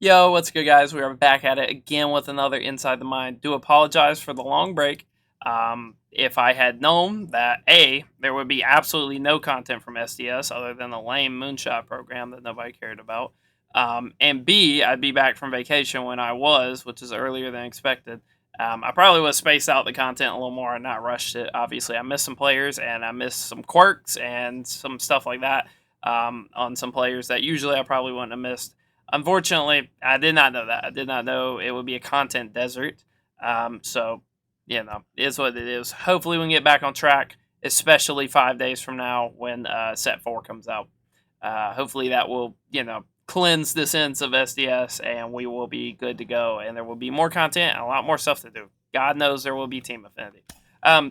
Yo, what's good, guys? We are back at it again with another Inside the Mind. Do apologize for the long break. If I had known that A, there would be absolutely no content from SDS other than the lame moonshot program that nobody cared about, and B, I'd be back from vacation when I was, which is earlier than expected. I probably would have spaced out the content a little more and not rushed it. Obviously, I missed some players and I missed some quirks and some stuff like that on some players that usually I probably wouldn't have missed. Unfortunately, I did not know that. I did not know it would be a content desert. So, it is what it is. Hopefully, we can get back on track, especially 5 days from now when Set 4 comes out. Hopefully, that will, cleanse the sense of SDS and we will be good to go. And there will be more content and a lot more stuff to do. God knows there will be Team Affinity.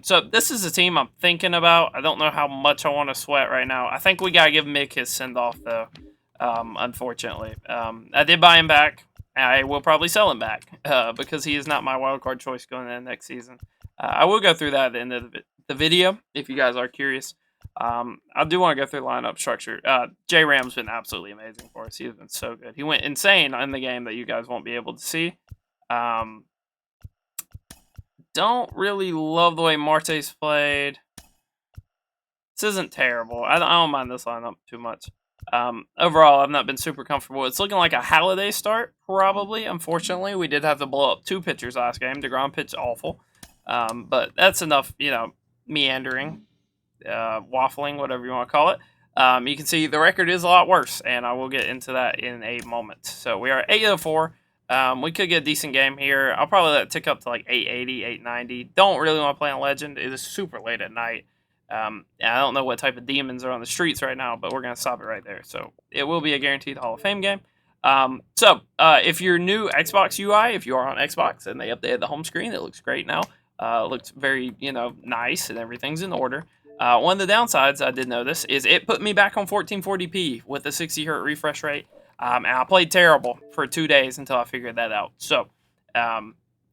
So, this is a team I'm thinking about. I don't know how much I want to sweat right now. I think we got to give Mick his send off, though. Unfortunately. I did buy him back. I will probably sell him back because he is not my wildcard choice going into next season. I will go through that at the end of the video if you guys are curious. I do want to go through lineup structure. J Ram's been absolutely amazing for us. He's been so good. He went insane in the game that you guys won't be able to see. Don't really love the way Marte's played. This isn't terrible. I don't mind this lineup too much. Overall, I've not been super comfortable. It's looking like a Halliday start, probably. Unfortunately, we did have to blow up 2 pitchers last game. DeGrom pitched awful. But that's enough, meandering, waffling, whatever you want to call it. You can see the record is a lot worse, and I will get into that in a moment. So we are 8-4. We could get a decent game here. I'll probably let it tick up to like 880, 890. Don't really want to play on Legend. It is super late at night. I don't know what type of demons are on the streets right now, but we're going to stop it right there. So it will be a guaranteed Hall of Fame game. If you're new Xbox UI, if you are on Xbox and they updated the home screen, it looks great now. It looks very, nice and everything's in order. One of the downsides I did notice is it put me back on 1440p with a 60 hertz refresh rate. And I played terrible for 2 days until I figured that out. So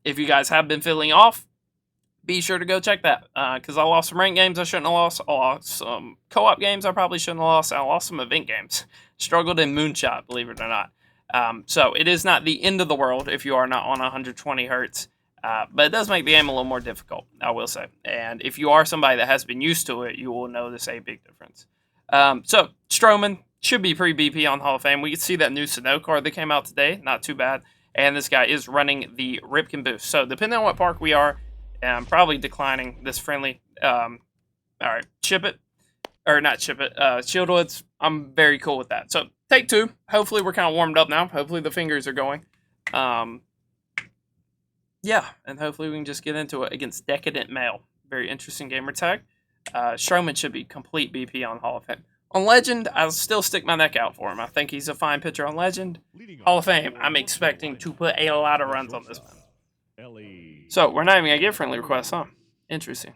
if you guys have been feeling off, be sure to go check that, because I lost some ranked games I shouldn't have lost. I lost some co-op games I probably shouldn't have lost. I lost some event games. Struggled in Moonshot, believe it or not. So it is not the end of the world if you are not on 120 hertz, but it does make the game a little more difficult, I will say. And if you are somebody that has been used to it, you will notice a big difference. Stroman should be pre-BP on Hall of Fame. We can see that new Sano card that came out today. Not too bad. And this guy is running the Ripken boost. So depending on what park we are, I'm probably declining this friendly. All right, ship it. Or not ship it. Shieldwoods, I'm very cool with that. So, take 2. Hopefully, we're kind of warmed up now. Hopefully, the fingers are going. Yeah, and hopefully, we can just get into it against Decadent Male. Very interesting gamer tag. Stroman should be complete BP on Hall of Fame. On Legend, I'll still stick my neck out for him. I think he's a fine pitcher on Legend. Hall of Fame, I'm expecting to put a lot of runs on this man. So, we're not even going to get friendly requests, huh? Interesting.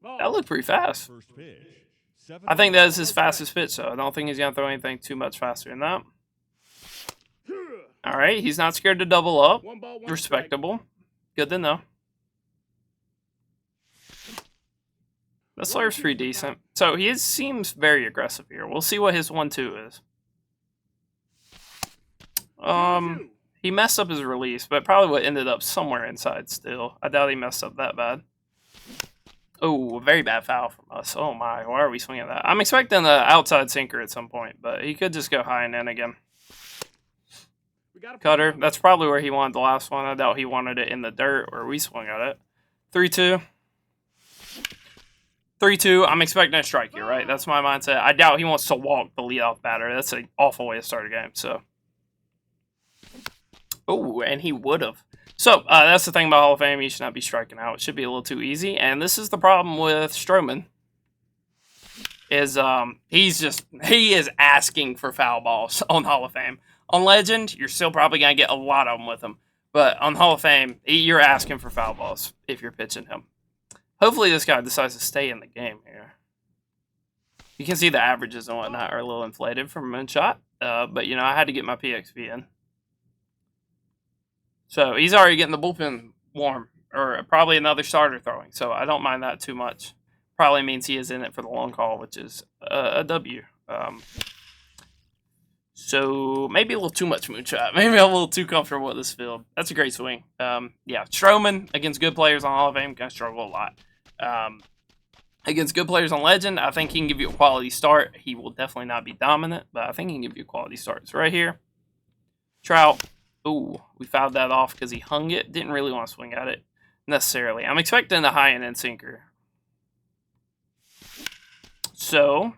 That looked pretty fast. I think that is his fastest pitch, so I don't think he's going to throw anything too much faster than that. All right, he's not scared to double up. Respectable. Good to know. The Slayer's pretty decent. So, he seems very aggressive here. We'll see what his 1-2 is. He messed up his release, but probably would ended up somewhere inside still. I doubt he messed up that bad. Oh, a very bad foul from us. Oh my, why are we swinging that? I'm expecting an outside sinker at some point, but he could just go high and in again. Cutter, that's probably where he wanted the last one. I doubt he wanted it in the dirt where we swung at it. 3-2. 3-2, I'm expecting a strike here, right? That's my mindset. I doubt he wants to walk the leadoff batter. That's an awful way to start a game, so... Oh, and he would have. So, that's the thing about Hall of Fame. You should not be striking out. It should be a little too easy. And this is the problem with Stroman. Is he is asking for foul balls on Hall of Fame. On Legend, you're still probably going to get a lot of them with him. But on Hall of Fame, you're asking for foul balls if you're pitching him. Hopefully this guy decides to stay in the game here. You can see the averages and whatnot are a little inflated from Moonshot. But, I had to get my PXP in. So, he's already getting the bullpen warm, or probably another starter throwing, so I don't mind that too much. Probably means he is in it for the long haul, which is a W. So maybe a little too much moonshot. Maybe I'm a little too comfortable with this field. That's a great swing. Yeah, Stroman against good players on Hall of Fame, gonna struggle a lot. Against good players on Legend, I think he can give you a quality start. He will definitely not be dominant, but I think he can give you a quality start. So right here, Trout. Ooh, we fouled that off because he hung it. Didn't really want to swing at it necessarily. I'm expecting a high end sinker. So,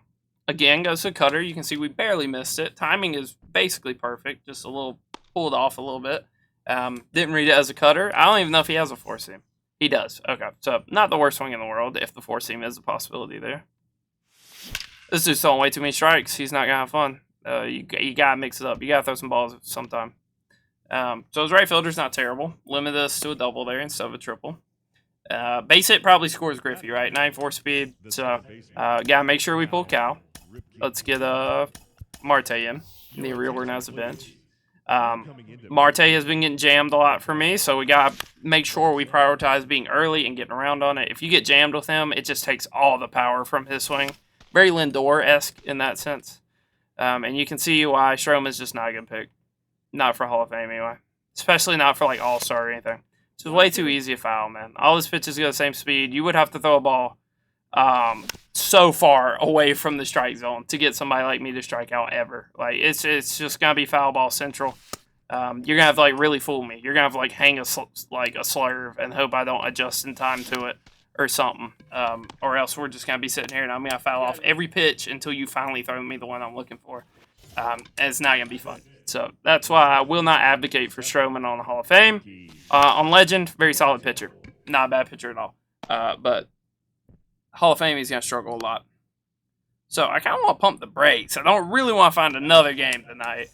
again, goes to cutter. You can see we barely missed it. Timing is basically perfect. Just a little pulled off a little bit. Didn't read it as a cutter. I don't even know if he has a four seam. He does. Okay, so not the worst swing in the world if the four seam is a possibility there. This dude's throwing way too many strikes. He's not going to have fun. You got to mix it up. You got to throw some balls sometime. So his right fielder's not terrible. Limit this to a double there instead of a triple. Base hit probably scores Griffey, right? 94 speed. So, gotta make sure we pull Cal. Let's get Marte in. Need to reorganize the bench. Marte has been getting jammed a lot for me, so we gotta make sure we prioritize being early and getting around on it. If you get jammed with him, it just takes all the power from his swing. Very Lindor-esque in that sense. And you can see why Stroman's just not a good pick. Not for Hall of Fame, anyway. Especially not for, like, All-Star or anything. It's just way too easy to foul, man. All his pitches go the same speed. You would have to throw a ball so far away from the strike zone to get somebody like me to strike out ever. Like, it's just going to be foul ball central. You're going to have to, like, really fool me. You're going to have to, like, hang a slurve and hope I don't adjust in time to it or something. Or else we're just going to be sitting here and I'm going to foul off every pitch until you finally throw me the one I'm looking for. And it's not going to be fun. So that's why I will not advocate for Stroman on the Hall of Fame. On Legend, very solid pitcher. Not a bad pitcher at all. But Hall of Fame, he's going to struggle a lot. So I kind of want to pump the brakes. I don't really want to find another game tonight.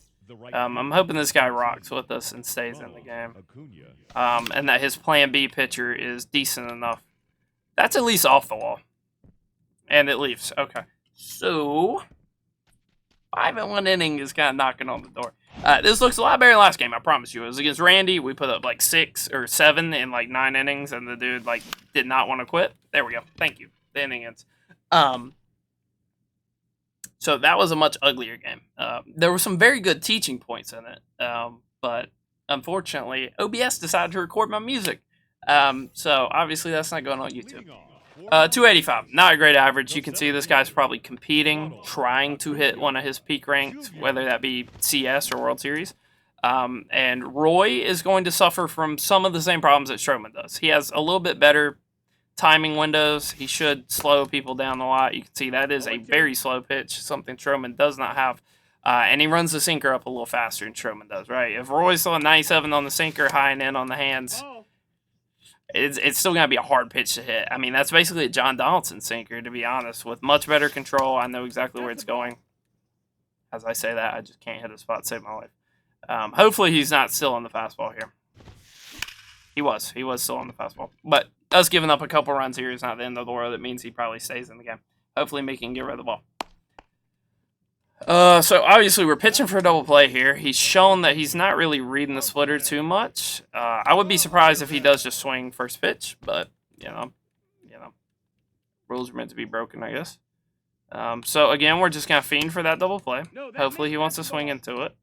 I'm hoping this guy rocks with us and stays in the game. And that his Plan B pitcher is decent enough. That's at least off the wall. And it leaves. Okay. So 5-1 inning is kind of knocking on the door. This looks a lot better than last game, I promise you. It was against Randy. We put up like 6 or 7 in like 9 innings, and the dude like did not want to quit. There we go. Thank you. The inning ends. So that was a much uglier game. There were some very good teaching points in it, but unfortunately, OBS decided to record my music. So obviously that's not going on YouTube. 285, not a great average. You can see this guy's probably competing, trying to hit one of his peak ranks, whether that be CS or World Series. And Roy is going to suffer from some of the same problems that Stroman does. He has a little bit better timing windows. He should slow people down a lot. You can see that is a very slow pitch, something Stroman does not have. And he runs the sinker up a little faster than Stroman does, right? If Roy's throwing 97 on the sinker, high and in on the hands, it's still going to be a hard pitch to hit. I mean, that's basically a John Donaldson sinker, to be honest, with much better control. I know exactly where it's going. As I say that, I just can't hit a spot to save my life. Hopefully he's not still on the fastball here. He was still on the fastball. But us giving up a couple runs here is not the end of the world. It means he probably stays in the game. Hopefully Mickey can get rid of the ball. So obviously we're pitching for a double play here. He's shown that he's not really reading the splitter too much. I would be surprised if he does just swing first pitch, but you know, rules are meant to be broken, I guess. So again, we're just gonna fiend for that double play. Hopefully he wants to swing into it.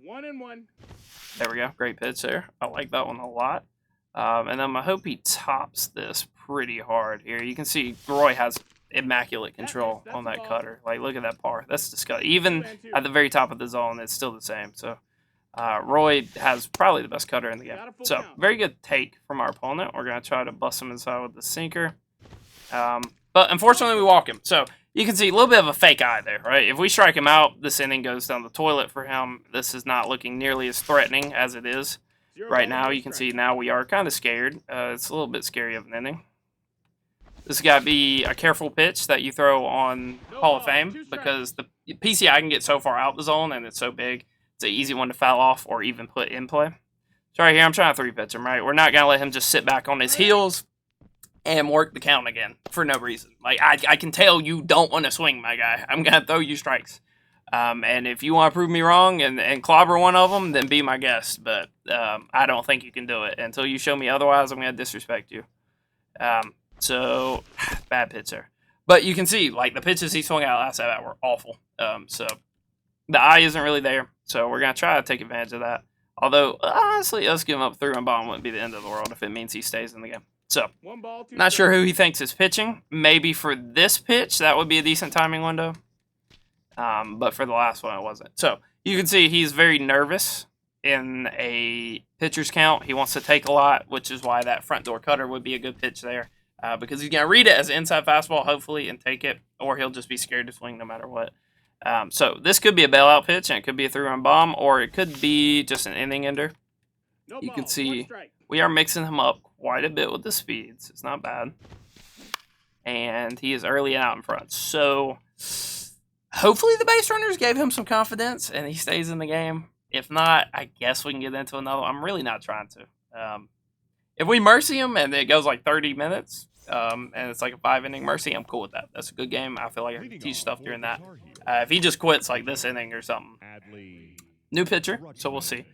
1-1. There we go. Great pitch there. I like that one a lot. And then I hope he tops this pretty hard here. You can see Roy has immaculate control on that cutter. Like, look at that par. That's disgusting. Even at the very top of the zone, it's still the same. So Roy has probably the best cutter in the game. So very good take from our opponent. We're going to try to bust him inside with the sinker. But unfortunately, we walk him. So you can see a little bit of a fake eye there, right? If we strike him out, this inning goes down the toilet for him. This is not looking nearly as threatening as it is right now. You can see now we are kind of scared. It's a little bit scary of an inning. This has got to be a careful pitch that you throw on Hall of Fame because the PCI can get so far out the zone and it's so big. It's an easy one to foul off or even put in play. So right here, I'm trying to 3-pitch him, right? We're not going to let him just sit back on his heels and work the count again for no reason. Like, I can tell you don't want to swing, my guy. I'm going to throw you strikes. And if you want to prove me wrong and clobber one of them, then be my guest. But I don't think you can do it. Until you show me otherwise, I'm going to disrespect you. So, bad pitch there. But you can see, like, the pitches he swung out last at bat were awful. So, The eye isn't really there, so we're going to try to take advantage of that. Although, honestly, us giving up 3-run bomb wouldn't be the end of the world if it means he stays in the game. So, not sure who he thinks is pitching. Maybe for this pitch, that would be a decent timing window. But for the last one, it wasn't. So, you can see he's very nervous in a pitcher's count. He wants to take a lot, which is why that front door cutter would be a good pitch there. Because he's going to read it as an inside fastball, hopefully, and take it. Or he'll just be scared to swing no matter what. So this could be a bailout pitch, and it could be a 3-run bomb, or it could be just an inning ender. You can see we are mixing him up quite a bit with the speeds. It's not bad. And he is early and out in front. So hopefully the base runners gave him some confidence, and he stays in the game. If not, I guess we can get into another one. I'm really not trying to. If we mercy him and it goes like 30 minutes, and it's like a 5-inning mercy, I'm cool with that. That's a good game. I feel like I can teach stuff during that. If he just quits like this inning or something. New pitcher, so we'll see.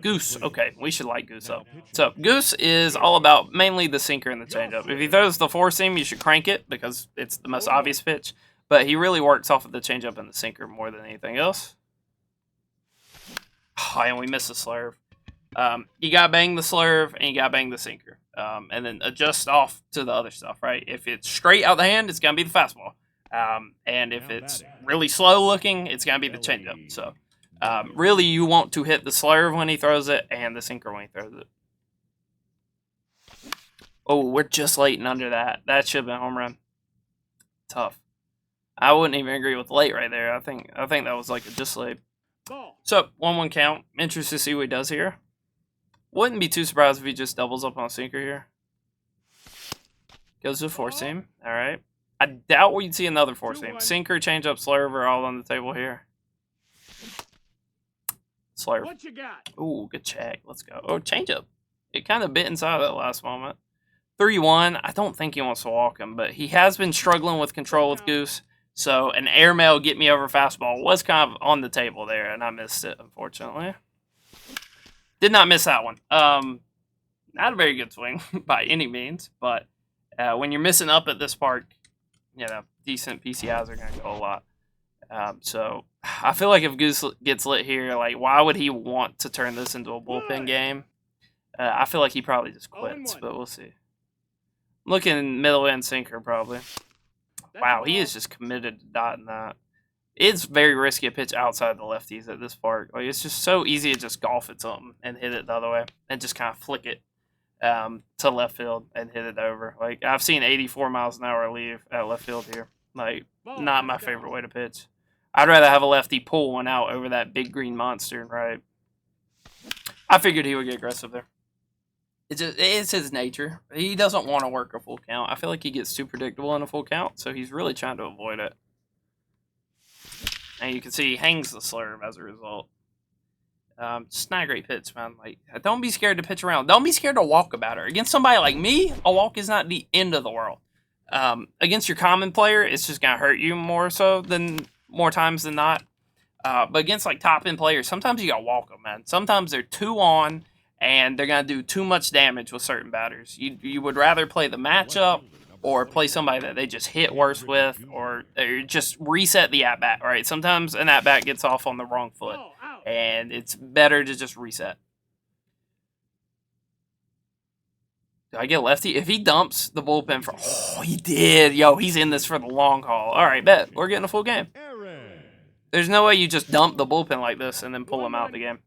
Goose. Okay, we should light Goose up. So Goose is all about mainly the sinker and the changeup. If he throws the 4-seam, you should crank it because it's the most obvious pitch. But he really works off of the changeup and the sinker more than anything else. Oh, and we missed the slurve. You got to bang the slurve and you got to bang the sinker. And then adjust off to the other stuff, right? If it's straight out the hand, it's going to be the fastball. And if it's really slow looking, it's going to be the changeup. So, really, you want to hit the slurve when he throws it and the sinker when he throws it. Oh, we're just late and under that. That should have been a home run. Tough. I wouldn't even agree with late right there. I think that was like a just late. So, 1-1 count. Interested to see what he does here. Wouldn't be too surprised if he just doubles up on a sinker here. Goes to a 4-seam. All right. I doubt we'd see another 4-seam. Sinker, changeup, slurve are all on the table here. Slurve. What you got? Ooh, good check. Let's go. Oh, changeup. It kind of bit inside that last moment. 3-1. I don't think he wants to walk him, but he has been struggling with control with Goose. So an airmail get me over fastball was kind of on the table there, and I missed it, unfortunately. Did not miss that one. Not a very good swing by any means, but when you're missing up at this park, you know, decent PCIs are going to go a lot. So I feel like if Goose gets lit here, like, why would he want to turn this into a bullpen game? I feel like he probably just quits, but we'll see. Looking middle end sinker probably. Wow, he is just committed to dotting that. It's very risky to pitch outside the lefties at this park. Like, it's just so easy to just golf at something and hit it the other way and just kind of flick it to left field and hit it over. Like, I've seen 84 miles an hour leave at left field here. Like, not my favorite way to pitch. I'd rather have a lefty pull one out over that big green monster, right? I figured he would get aggressive there. It's his nature. He doesn't want to work a full count. I feel like he gets too predictable in a full count, so he's really trying to avoid it. And you can see he hangs the slurve as a result. Just not a great pitch, man. Like, don't be scared to pitch around. Don't be scared to walk a batter. Against somebody like me, a walk is not the end of the world. Against your common player, it's just gonna hurt you more times than not. But against like top end players, sometimes you gotta walk them, man. Sometimes they're 2 on, and they're gonna do too much damage with certain batters. You would rather play the matchup or play somebody that they just hit worse with, or just reset the at-bat, right? Sometimes an at-bat gets off on the wrong foot, and it's better to just reset. Do I get lefty? If he dumps the bullpen for... Oh, he did. Yo, he's in this for the long haul. All right, bet. We're getting a full game. There's no way you just dump the bullpen like this and then pull him out of the game.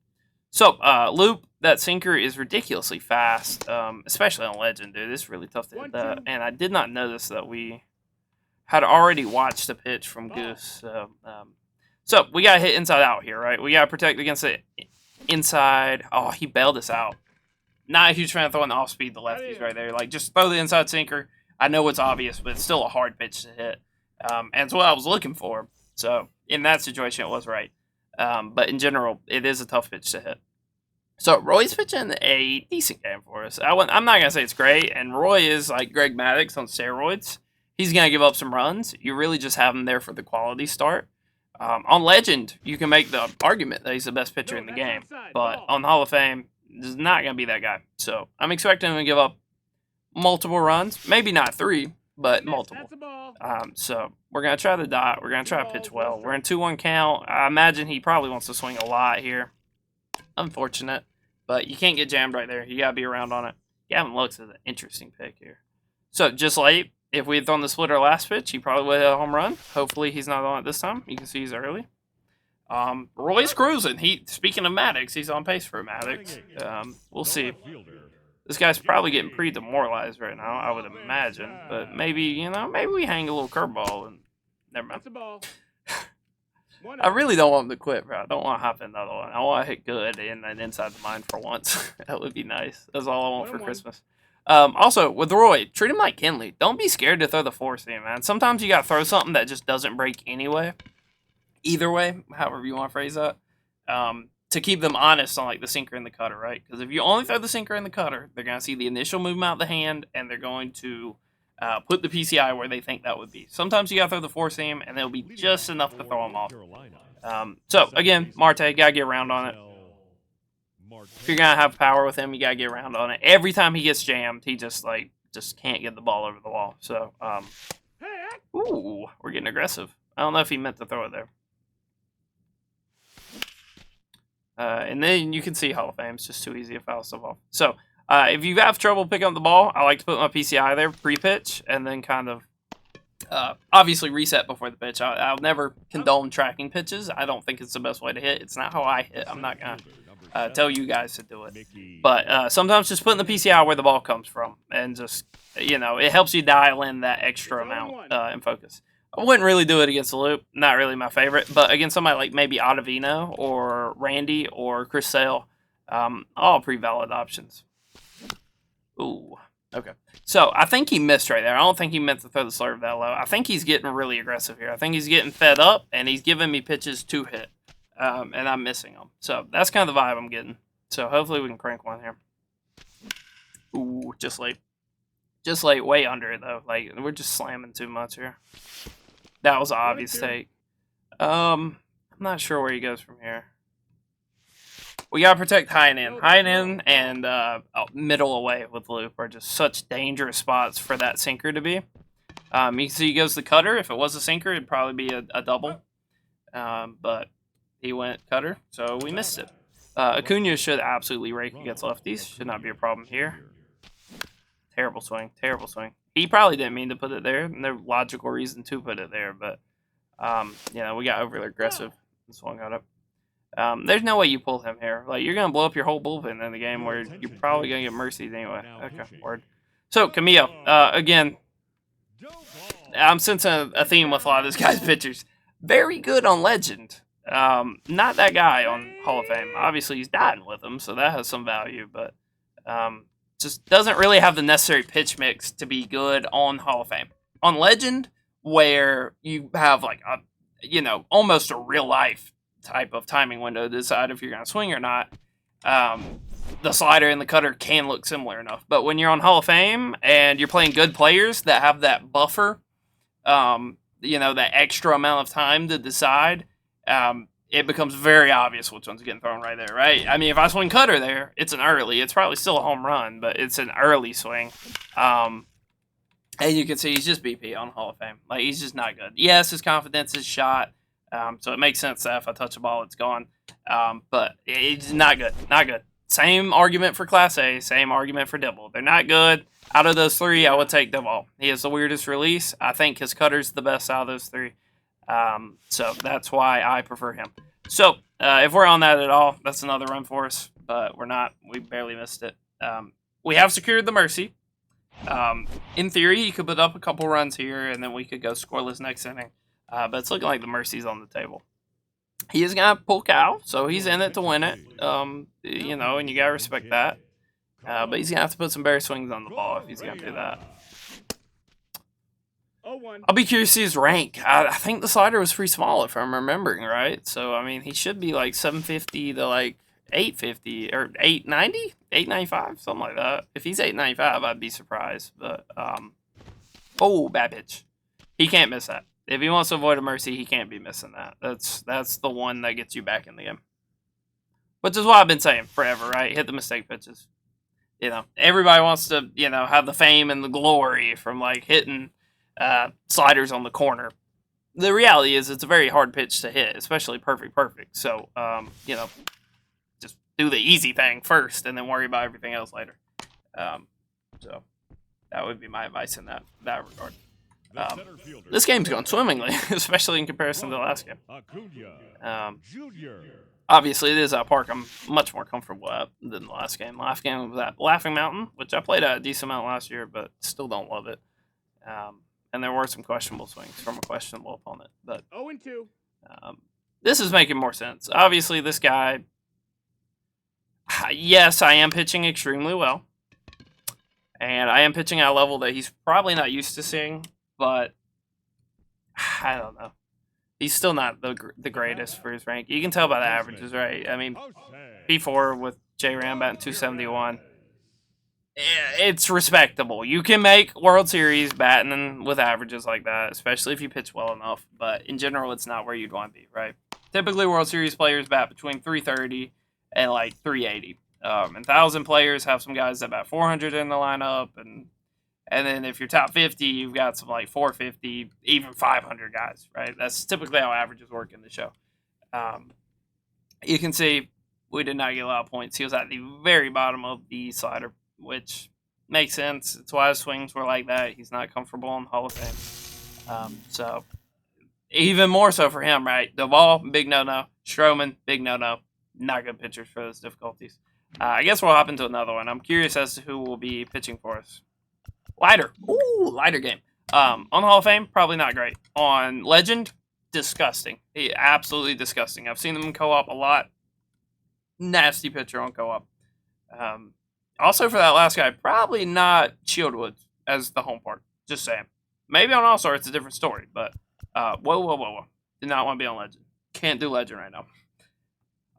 So, Loop, that sinker is ridiculously fast, especially on Legend, dude. It's really tough to hit that. And I did not notice that we had already watched a pitch from Goose. So we got to hit inside out here, right? We got to protect against it inside. Oh, he bailed us out. Not a huge fan of throwing the off-speed the lefties right there. Like, just throw the inside sinker. I know it's obvious, but it's still a hard pitch to hit. And it's what I was looking for. So, in that situation, it was right. But in general, it is a tough pitch to hit. So, Roy's pitching a decent game for us. I'm not going to say it's great, and Roy is like Greg Maddux on steroids. He's going to give up some runs. You really just have him there for the quality start. On Legend, you can make the argument that he's the best pitcher in the game. But on Hall of Fame, he's not going to be that guy. So, I'm expecting him to give up multiple runs. Maybe not 3, but multiple. So we're going to try the dot. We're going to try to pitch well. We're in 2-1 count. I imagine he probably wants to swing a lot here. Unfortunate, but you can't get jammed right there. You got to be around on it. Gavin Lux is an interesting pick here. So just late, if we had thrown the splitter last pitch, he probably would have a home run. Hopefully he's not on it this time. You can see he's early. Roy's cruising. Speaking of Maddox, he's on pace for Maddox. We'll see. This guy's probably getting pretty demoralized right now, I would imagine. But maybe, maybe we hang a little curveball and never mind. I really don't want him to quit, bro. I don't want to hop in another one. I want to hit good and then inside the mind for once. That would be nice. That's all I want for Christmas. Also, with Roy, treat him like Kenley. Don't be scared to throw the four seam, man. Sometimes you got to throw something that just doesn't break anyway. Either way, however you want to phrase that. To keep them honest on like the sinker and the cutter, right? Because if you only throw the sinker and the cutter, they're going to see the initial movement of the hand, and they're going to put the PCI where they think that would be. Sometimes you got to throw the four seam, and it'll be just enough to throw them off. So, again, Marte, got to get around on it. If you're going to have power with him, you got to get around on it. Every time he gets jammed, he just can't get the ball over the wall. So, ooh, we're getting aggressive. I don't know if he meant to throw it there. And then you can see Hall of Fame. It's just too easy to foul stuff off. So, if you have trouble picking up the ball, I like to put my PCI there pre-pitch and then kind of obviously reset before the pitch. I'll never condone tracking pitches. I don't think it's the best way to hit. It's not how I hit. I'm not going to tell you guys to do it. But sometimes just putting the PCI where the ball comes from and just, it helps you dial in that extra amount and focus. I wouldn't really do it against the loop. Not really my favorite. But against somebody like maybe Ottavino or Randy or Chris Sale, all pretty valid options. Ooh, okay. So I think he missed right there. I don't think he meant to throw the slurve that low. I think he's getting really aggressive here. I think he's getting fed up, and he's giving me pitches to hit, and I'm missing them. So that's kind of the vibe I'm getting. So hopefully we can crank one here. Ooh, just late. Just late, way under it, though. Like, we're just slamming too much here. That was an obvious take. I'm not sure where he goes from here. We gotta protect high and in. High and in and middle away with loop are just such dangerous spots for that sinker to be. You can see he goes the cutter. If it was a sinker, it'd probably be a double. But he went cutter, so we missed it. Acuna should absolutely rake against lefties. Should not be a problem here. Terrible swing. Terrible swing. He probably didn't mean to put it there. And there's logical reason to put it there, but we got overly aggressive and swung out up. There's no way you pull him here. Like, you're gonna blow up your whole bullpen in the game where you're probably gonna get mercies anyway. Okay, word. So Camille, again, I'm sensing a theme with a lot of this guy's pitchers. Very good on Legend. Not that guy on Hall of Fame. Obviously, he's dying with him, so that has some value, but just doesn't really have the necessary pitch mix to be good on Hall of Fame. On Legend, where you have like almost a real life type of timing window to decide if you're going to swing or not, the slider and the cutter can look similar enough. But when you're on Hall of Fame and you're playing good players that have that buffer, that extra amount of time to decide, it becomes very obvious which one's getting thrown right there, right? I mean, if I swing cutter there, it's an early. It's probably still a home run, but it's an early swing. And you can see he's just BP on Hall of Fame. Like, he's just not good. Yes, his confidence is shot. So it makes sense that if I touch the ball, it's gone. But it's not good. Not good. Same argument for Class A. Same argument for Dibble. They're not good. Out of those three, I would take Dibble. He has the weirdest release. I think his cutter's the best out of those three. So that's why I prefer him. So if we're on that at all, that's another run for us. But we're not. We barely missed it. We have secured the mercy. In theory, he could put up a couple runs here, and then we could go scoreless next inning. But it's looking like the mercy's on the table. He is going to pull Cal, so he's in it to win it. And you got to respect that. But he's going to have to put some better swings on the ball if he's going to do that. I'll be curious to see his rank. I think the slider was pretty small, if I'm remembering right. So, I mean, he should be like 750 to like 850 or 890, 895, something like that. If he's 895, I'd be surprised. But, bad pitch. He can't miss that. If he wants to avoid a mercy, he can't be missing that. That's the one that gets you back in the game. Which is what I've been saying forever, right? Hit the mistake pitches. Everybody wants to, have the fame and the glory from like hitting sliders on the corner. The reality is it's a very hard pitch to hit, especially perfect. So, just do the easy thing first and then worry about everything else later. So that would be my advice in that regard. This game's going swimmingly, especially in comparison to the last game. Obviously, it is a park I'm much more comfortable at than the last game. Last game was at Laughing Mountain, which I played at a decent amount last year, but still don't love it. And there were some questionable swings from a questionable opponent. But 0-2. This is making more sense. Obviously, this guy, yes, I am pitching extremely well. And I am pitching at a level that he's probably not used to seeing, but I don't know. He's still not the greatest for his rank. You can tell by the averages, right? I mean, P4 with J-Ram batting 271. It's respectable. You can make World Series batting with averages like that, especially if you pitch well enough. But in general, it's not where you'd want to be, right? Typically, World Series players bat between 330 and like 380. And 1,000 players have some guys that bat 400 in the lineup, and then if you're top 50, you've got some like 450, even 500 guys, right? That's typically how averages work in the show. You can see we did not get a lot of points. He was at the very bottom of the slider, which makes sense. It's why his swings were like that. He's not comfortable in the Hall of Fame. So even more so for him, right? Duvall, big no-no. Stroman, big no-no. Not good pitchers for those difficulties. I guess we'll hop into another one. I'm curious as to who will be pitching for us. Lighter. Ooh, lighter game. On Hall of Fame, probably not great. On Legend, disgusting. Absolutely disgusting. I've seen him in co-op a lot. Nasty pitcher on co-op. Also, for that last guy, probably not Shieldwood as the home park. Just saying. Maybe on All-Star, it's a different story. But, whoa. Did not want to be on Legend. Can't do Legend right now.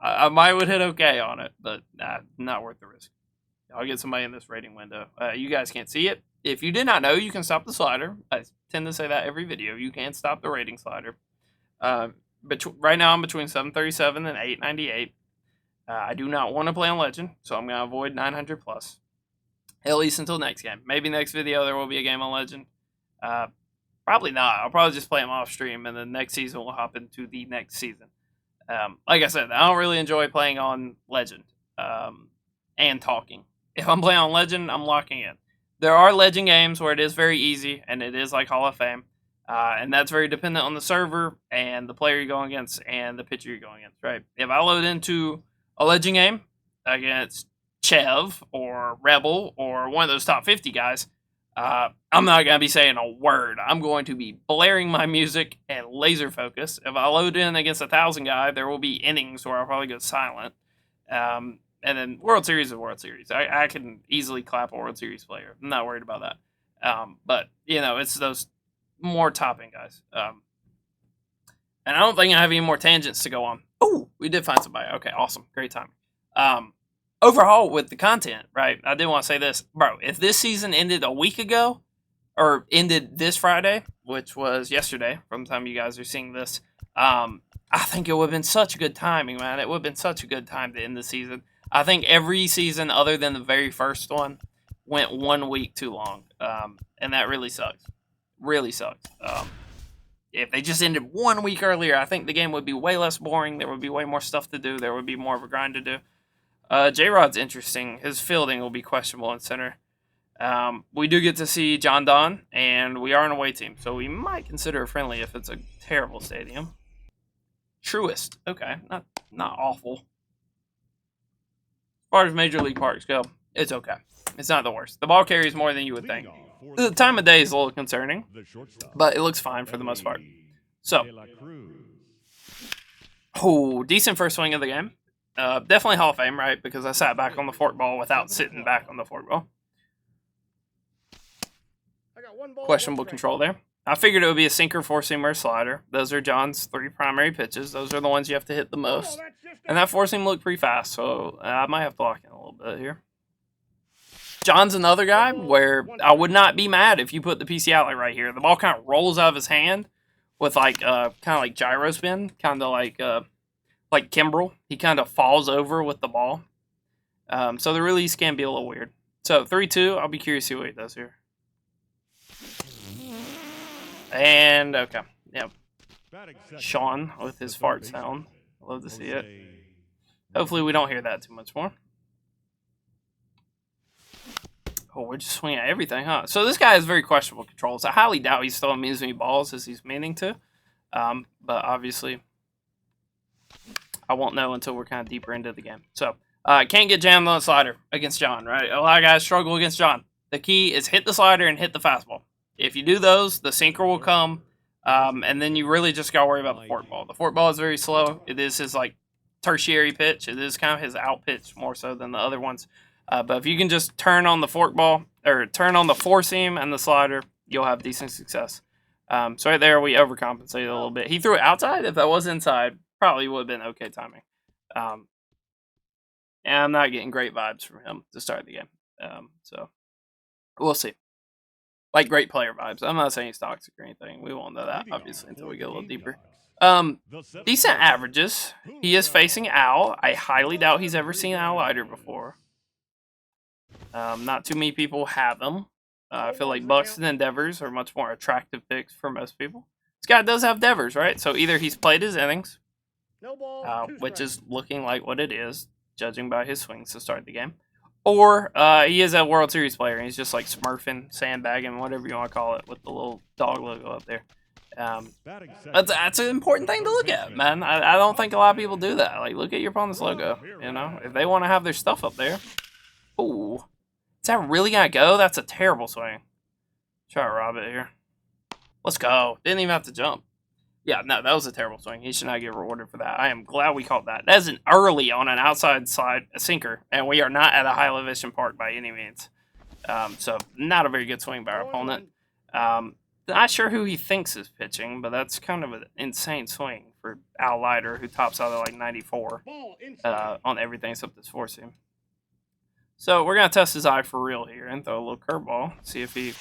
I might would hit okay on it, but not worth the risk. I'll get somebody in this rating window. You guys can't see it. If you did not know, you can stop the slider. I tend to say that every video. You can stop the rating slider. Right now, I'm between 737 and 898. I do not want to play on Legend, so I'm going to avoid 900 plus. At least until next game. Maybe next video there will be a game on Legend. Probably not. I'll probably just play them off stream, and then next season we'll hop into the next season. Like I said, I don't really enjoy playing on Legend and talking. If I'm playing on Legend, I'm locking in. There are Legend games where it is very easy, and it is like Hall of Fame. And that's very dependent on the server and the player you're going against and the pitcher you're going against, right? If I load into a Legend game against Chev or Rebel or one of those top 50 guys, I'm not going to be saying a word. I'm going to be blaring my music and laser focus. If I load in against 1,000 guy, there will be innings where I'll probably go silent. And then World Series is World Series. I can easily clap a World Series player. I'm not worried about that. But, it's those more topping guys. And I don't think I have any more tangents to go on. Oh, we did find somebody. Okay, awesome. Great time. Overall, with the content, right, I did want to say this. Bro, if this season ended a week ago, or ended this Friday, which was yesterday, from the time you guys are seeing this, I think it would have been such good timing, man. It would have been such a good time to end the season. I think every season, other than the very first one, went 1 week too long. And that really sucks. Really sucks. If they just ended 1 week earlier, I think the game would be way less boring. There would be way more stuff to do. There would be more of a grind to do. J-Rod's interesting. His fielding will be questionable in center. We do get to see John Don, and we are an away team, so we might consider it friendly if it's a terrible stadium. Truist. Okay, not awful. As far as Major League parks go, it's okay. It's not the worst. The ball carries more than you would think. The time of day is a little concerning, but it looks fine for the most part. So, decent first swing of the game. Definitely Hall of Fame, right? Because I sat back on the forkball without sitting back on the forkball. Questionable control there. I figured it would be a sinker, four-seamer, slider. Those are John's three primary pitches. Those are the ones you have to hit the most. And that four-seam looked pretty fast, so I might have to lock in a little bit here. John's another guy where I would not be mad if you put the PC outlet right here. The ball kind of rolls out of his hand with kind of like gyro spin, kind of like Kimbrel. He kind of falls over with the ball. So the release can be a little weird. So 3-2, I'll be curious to see what he does here. And, okay. Yep. Sean with his fart sound. Love to see it. Hopefully we don't hear that too much more. Oh, we're just swinging at everything, huh? So this guy has very questionable controls. I highly doubt he's throwing me as many balls as he's meaning to. But obviously, I won't know until we're kind of deeper into the game. So, can't get jammed on the slider against John, right? A lot of guys struggle against John. The key is hit the slider and hit the fastball. If you do those, the sinker will come, and then you really just got to worry about the forkball. The forkball is very slow. It is his, like, tertiary pitch. It is kind of his out pitch more so than the other ones. But if you can just turn on the forkball, or turn on the four seam and the slider, you'll have decent success. So right there, we overcompensated a little bit. He threw it outside. If that was inside, probably would have been okay timing. And I'm not getting great vibes from him to start the game. So we'll see. Like great player vibes. I'm not saying he's toxic or anything. We won't know that, obviously, until we get a little deeper. Decent averages. He is facing Al. I highly doubt he's ever seen Al Leiter before. Not too many people have him. I feel like Buxton and Devers are much more attractive picks for most people. This guy does have Devers, right? So either he's played his innings, which is looking like what it is, judging by his swings to start the game, or he is a World Series player, and he's just like smurfing, sandbagging, whatever you want to call it, with the little dog logo up there. That's an important thing to look at, man. I don't think a lot of people do that. Like, look at your opponent's logo, you know? If they want to have their stuff up there. Ooh. Is that really gonna go? That's a terrible swing. Try to rob it here. Let's go. Didn't even have to jump. Yeah, no, that was a terrible swing. He should not get rewarded for that. I am glad we caught that. That is an early on an outside slide sinker, and we are not at a high elevation park by any means. So not a very good swing by our opponent. Not sure who he thinks is pitching, but that's kind of an insane swing for Al Leiter, who tops out at like 94 on everything except this four seam. So we're going to test his eye for real here and throw a little curveball. See if he...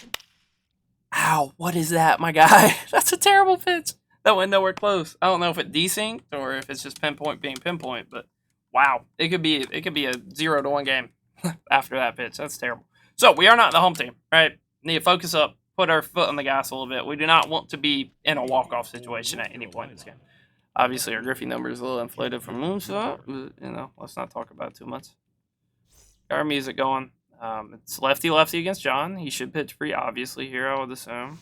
Ow, what is that, my guy? That's a terrible pitch. That went nowhere close. I don't know if it desynced or if it's just pinpoint being pinpoint, but wow. It could be a 0-1 game after that pitch. That's terrible. So we are not the home team, right? Need to focus up, put our foot on the gas a little bit. We do not want to be in a walk-off situation at any point in this game. Obviously, our Griffey number is a little inflated from Moonshot, but, you know, let's not talk about it too much. Got our music going. It's lefty-lefty against John. He should pitch pretty obviously here, I would assume.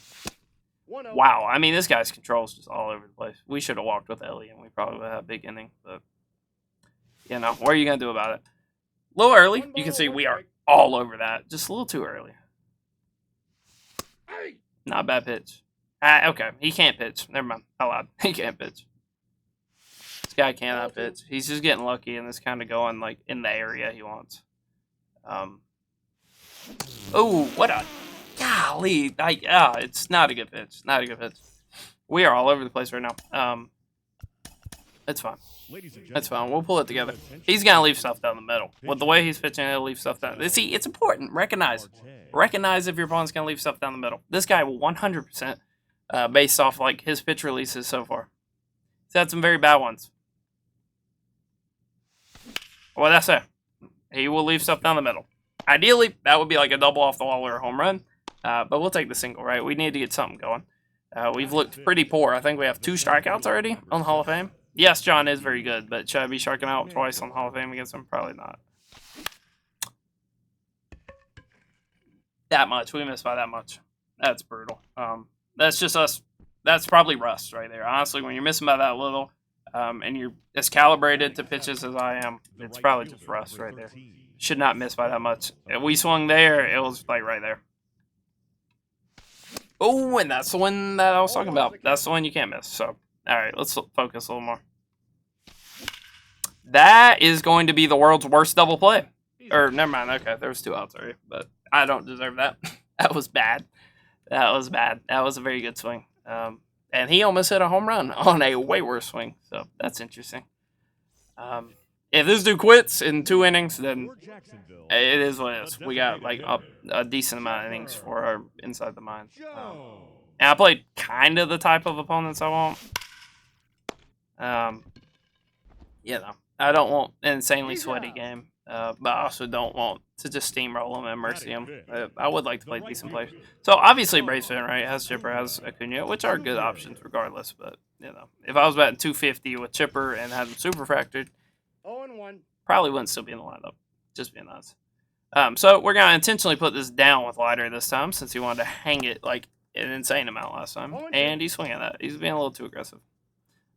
Wow, I mean, this guy's control is just all over the place. We should have walked with Ellie, and we probably would have had a big inning. But, you know, what are you going to do about it? A little early. You can see we are all over that. Just a little too early. Not a bad pitch. Okay, he can't pitch. Never mind. I lied. He can't pitch. This guy cannot pitch. He's just getting lucky, and it's kind of going, like, in the area he wants. Oh, what a golly! It's not a good pitch. Not a good pitch. We are all over the place right now. It's fine. It's fine. We'll pull it together. He's gonna leave stuff down the middle. With the way he's pitching, he'll leave stuff down. See, it's important. Recognize if your opponent's gonna leave stuff down the middle. This guy will 100%, based off like his pitch releases so far. He's had some very bad ones. What did I say? He will leave stuff down the middle. Ideally, that would be like a double off the wall or a home run. But we'll take the single, right? We need to get something going. We've looked pretty poor. I think we have 2 strikeouts already on the Hall of Fame. Yes, John is very good, but should I be striking out twice on the Hall of Fame against him? Probably not. That much. We missed by that much. That's brutal. That's just us. That's probably rust right there. Honestly, when you're missing by that little, and you're as calibrated to pitches as I am, it's probably just rust right there. Should not miss by that much. If we swung there, it was like right there. Oh, and that's the one that I was talking about. That's the one you can't miss. So, all right, let's focus a little more. That is going to be the world's worst double play. Or, never mind. Okay, there was 2 outs already, but I don't deserve that. That was bad. That was bad. That was a very good swing. And he almost hit a home run on a way worse swing. So, that's interesting. If this dude quits in 2 innings, then it is what it is. We got like a decent amount of innings for our inside the mind. And I played kind of the type of opponents I want. You know, I don't want an insanely sweaty game. but I also don't want to just steamroll him and mercy him. I would like to play decent players. So obviously Braves fan, right, has Chipper, has Acuna, which are good options regardless. But you know, if I was batting 250 with Chipper and had him super fractured, 0-1. Probably wouldn't still be in the lineup. Just being honest. So we're gonna intentionally put this down with Leiter this time since he wanted to hang it like an insane amount last time, and he's swinging that. He's being a little too aggressive.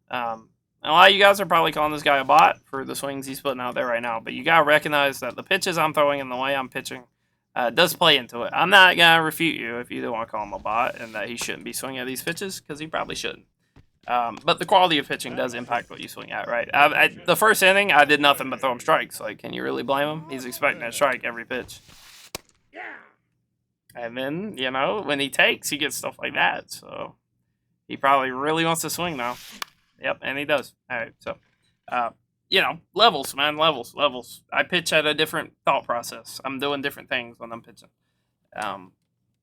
A lot of you guys are probably calling this guy a bot for the swings he's putting out there right now, but you gotta recognize that the pitches I'm throwing and the way I'm pitching does play into it. I'm not gonna refute you if you do want to call him a bot and that he shouldn't be swinging at these pitches because he probably shouldn't. But the quality of pitching does impact what you swing at, right? The first inning, I did nothing but throw him strikes. Like, can you really blame him? He's expecting a strike every pitch. And then, you know, when he takes, he gets stuff like that. So he probably really wants to swing now. Yep, and he does. All right, so, you know, levels, man, levels. I pitch at a different thought process. I'm doing different things when I'm pitching.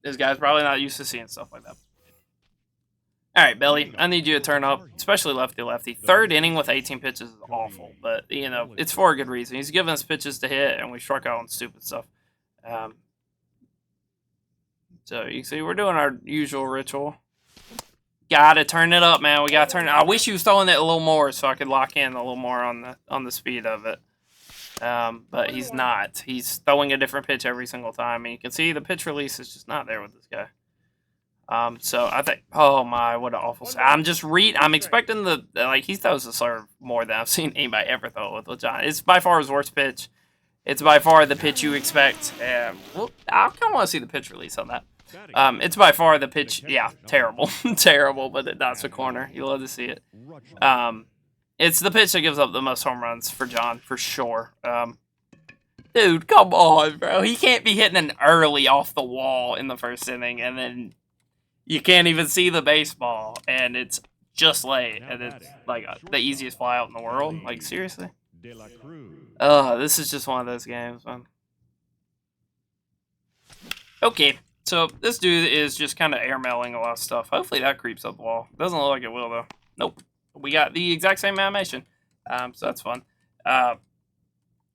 This guy's probably not used to seeing stuff like that. All right, Belly, I need you to turn up, especially lefty-lefty. Third inning with 18 pitches is awful, but, you know, it's for a good reason. He's giving us pitches to hit, and we struck out on stupid stuff. So you can see we're doing our usual ritual. Gotta turn it up, man. We gotta turn it. I wish he was throwing it a little more so I could lock in a little more on the speed of it. But he's not. He's throwing a different pitch every single time, and you can see the pitch release is just not there with this guy. So I think, oh my, what an awful. I'm expecting he throws the serve more than I've seen anybody ever throw it with John. It's by far his worst pitch. It's by far the pitch you expect. Well, I kind of want to see the pitch release on that. It's by far the pitch. Yeah, terrible, terrible. But that's a corner. You love to see it. It's the pitch that gives up the most home runs for John, for sure. Dude, come on, bro. He can't be hitting an early off the wall in the first inning, and then you can't even see the baseball, and it's just late, and it's like the easiest fly out in the world. Like, seriously? This is just one of those games, man. Okay, so this dude is just kind of airmailing a lot of stuff. Hopefully that creeps up the wall. Doesn't look like it will, though. Nope. We got the exact same animation, so that's fun.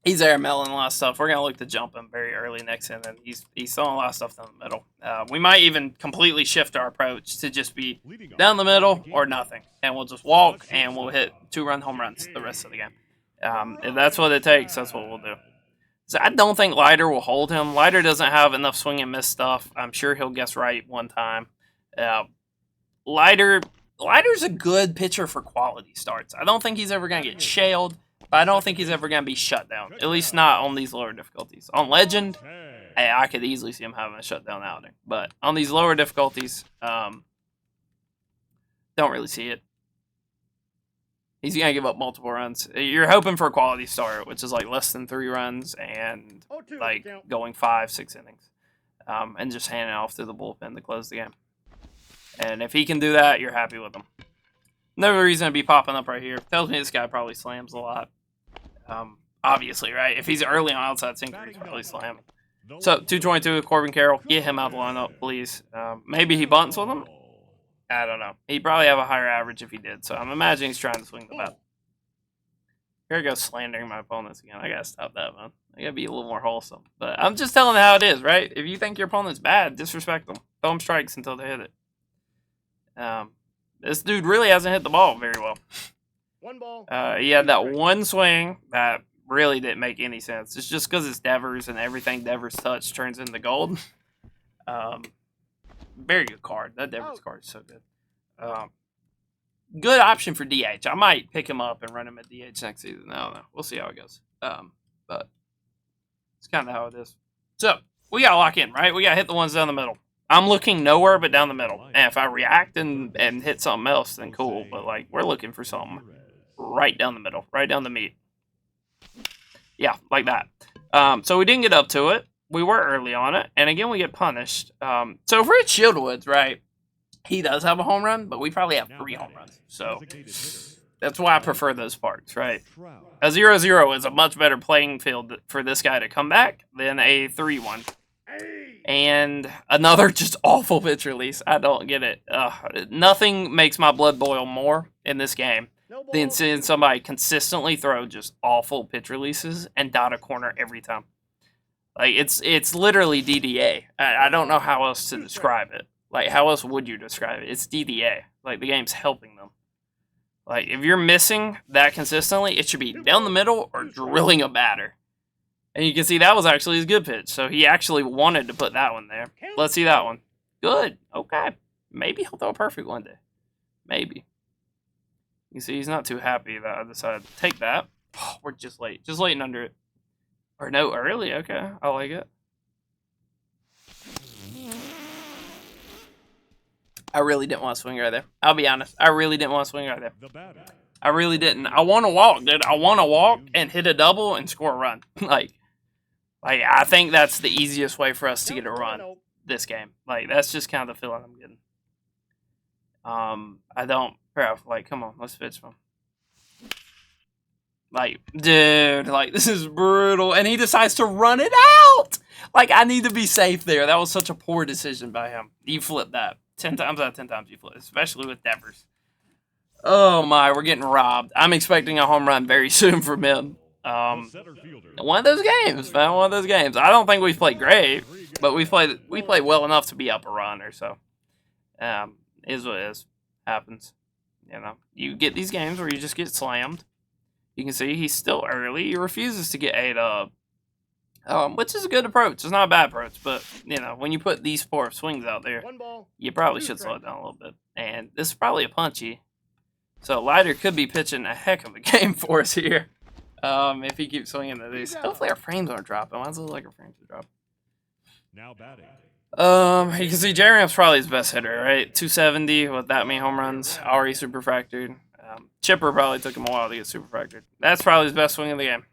He's airmailing a lot of stuff. We're going to look to jump him very early next inning. He's throwing a lot of stuff down the middle. We might even completely shift our approach to just be down the middle or nothing. And we'll just walk, and we'll hit 2-run home runs the rest of the game. If that's what it takes, that's what we'll do. So I don't think Leiter will hold him. Leiter doesn't have enough swing and miss stuff. I'm sure he'll guess right one time. Leiter's a good pitcher for quality starts. I don't think he's ever going to get shelled. But I don't think he's ever going to be shut down. At least not on these lower difficulties. On Legend, I could easily see him having a shutdown outing. But on these lower difficulties, don't really see it. He's going to give up multiple runs. You're hoping for a quality start, which is like less than 3 runs and like going 5-6 innings. And just handing it off to the bullpen to close the game. And if he can do that, you're happy with him. No reason to be popping up right here. Tells me this guy probably slams a lot. Obviously, right? If he's early on outside sinker, he's probably slamming. So, 222 with Corbin Carroll. Get him out of the lineup, please. Maybe he bunts with him? I don't know. He'd probably have a higher average if he did. So, I'm imagining he's trying to swing the bat. Here I go slandering my opponents again. I gotta stop that, man. I gotta be a little more wholesome. But I'm just telling how it is, right? If you think your opponent's bad, disrespect them. Throw them strikes until they hit it. This dude really hasn't hit the ball very well. One ball. He had that one swing that really didn't make any sense. It's just because it's Devers and everything Devers touch turns into gold. Very good card. That Devers card is so good. Good option for DH. I might pick him up and run him at DH next season. I don't know. We'll see how it goes. But it's kind of how it is. So, we got to lock in, right? We got to hit the ones down the middle. I'm looking nowhere but down the middle. And if I react and hit something else, then cool. But, like, we're looking for something right down the middle. Right down the meat. Yeah, like that. So we didn't get up to it. We were early on it. And, again, we get punished. So if we're at Shieldwoods, right, he does have a home run, but we probably have 3 home runs. So that's why I prefer those parks, right? A 0-0 is a much better playing field for this guy to come back than a 3-1. And another just awful pitch release. I don't get it. Nothing makes my blood boil more in this game No ball. than seeing somebody consistently throw just awful pitch releases and dot a corner every time. Like, it's literally DDA. I don't know how else to describe it. Like, how else would you describe it? It's DDA. Like, the game's helping them. Like, if you're missing that consistently, it should be down the middle or drilling a batter. And you can see that was actually his good pitch. So he actually wanted to put that one there. Let's see that one. Good. Okay. Maybe he'll throw a perfect one day. Maybe. You see, he's not too happy that I decided to take that. Oh, we're just late. Just late and under it. Or no, early. Okay. I like it. I really didn't want to swing right there. I'll be honest. I really didn't want to swing right there. I really didn't. I want to walk, dude. I want to walk and hit a double and score a run. Like, I think that's the easiest way for us to get a run this game. Like, that's just kind of the feeling I'm getting. I don't, bro. Like, come on, let's pitch one. Like, dude, like, this is brutal. And he decides to run it out. Like, I need to be safe there. That was such a poor decision by him. You flipped that. 10 times out of 10 times you flip, especially with Devers. Oh, my, we're getting robbed. I'm expecting a home run very soon from him. One of those games, man. One of those games. I don't think we've played great, but we played well enough to be up a run or so. Is what it is. Happens. You know, you get these games where you just get slammed. You can see he's still early. He refuses to get ate up, which is a good approach. It's not a bad approach, but, you know, when you put these four swings out there, you probably should slow it down a little bit. And this is probably a punchy. So Leiter could be pitching a heck of a game for us here. If he keeps swinging at these. Hopefully our frames aren't dropping. Why does it look like our frames are dropping? Now batting. You can see J-Ram's probably his best hitter, right? 270 with that many home runs. Already super fractured. Chipper probably took him a while to get super fractured. That's probably his best swing of the game.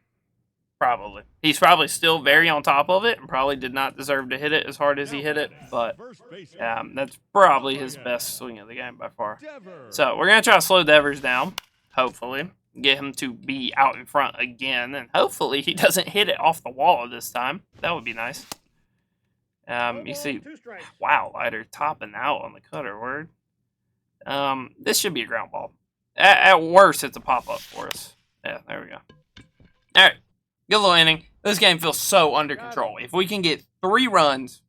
Probably. He's probably still very on top of it and probably did not deserve to hit it as hard as he hit it. But that's probably his best swing of the game by far. So we're going to try to slow Devers down, hopefully. Get him to be out in front again. And hopefully he doesn't hit it off the wall this time. That would be nice. You see, wow, Leiter topping out on the cutter, word. This should be a ground ball. At worst, it's a pop-up for us. Yeah, there we go. All right, good little inning. This game feels so under control. If we can get 3 runs,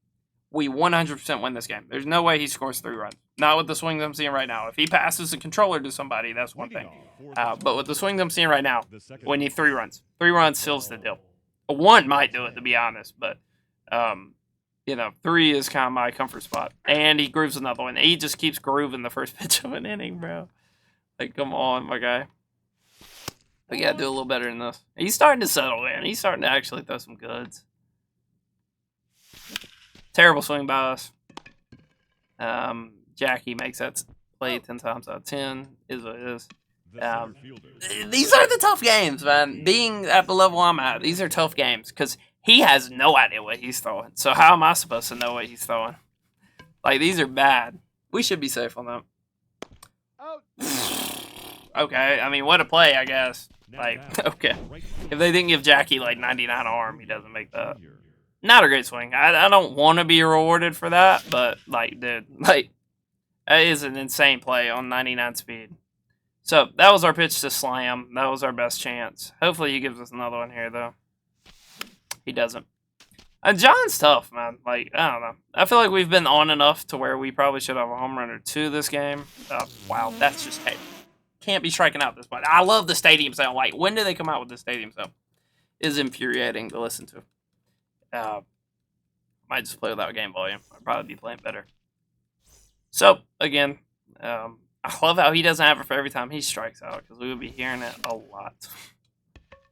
we 100% win this game. There's no way he scores 3 runs. Not with the swings I'm seeing right now. If he passes the controller to somebody, that's one thing. But with the swings I'm seeing right now, we need 3 runs. 3 runs seals the deal. 1 might do it, to be honest, but... you know, 3 is kind of my comfort spot. And he grooves another one. He just keeps grooving the first pitch of an inning, bro. Like, come on, my guy. We got to do a little better than this. He's starting to settle in. He's starting to actually throw some goods. Terrible swing by us. Jackie makes that play 10 times out of 10. Is what it is. These are the tough games, man. Being at the level I'm at, these are tough games. Because he has no idea what he's throwing. So how am I supposed to know what he's throwing? Like, these are bad. We should be safe on them. Okay, I mean, what a play, I guess. Like, okay. If they didn't give Jackie, like, 99 arm, he doesn't make that. Not a great swing. I don't want to be rewarded for that, but, like, dude, like, that is an insane play on 99 speed. So, that was our pitch to Slam. That was our best chance. Hopefully he gives us another one here, though. He doesn't. And John's tough, man. Like, I don't know. I feel like we've been on enough to where we probably should have a home run or 2 this game. Wow, that's just... Hey, can't be striking out this much. I love the stadium sound. Like, when do they come out with the stadium sound? It's infuriating to listen to. Might just play without game volume. I'd probably be playing better. So, again, I love how he doesn't have it for every time he strikes out, because we would be hearing it a lot.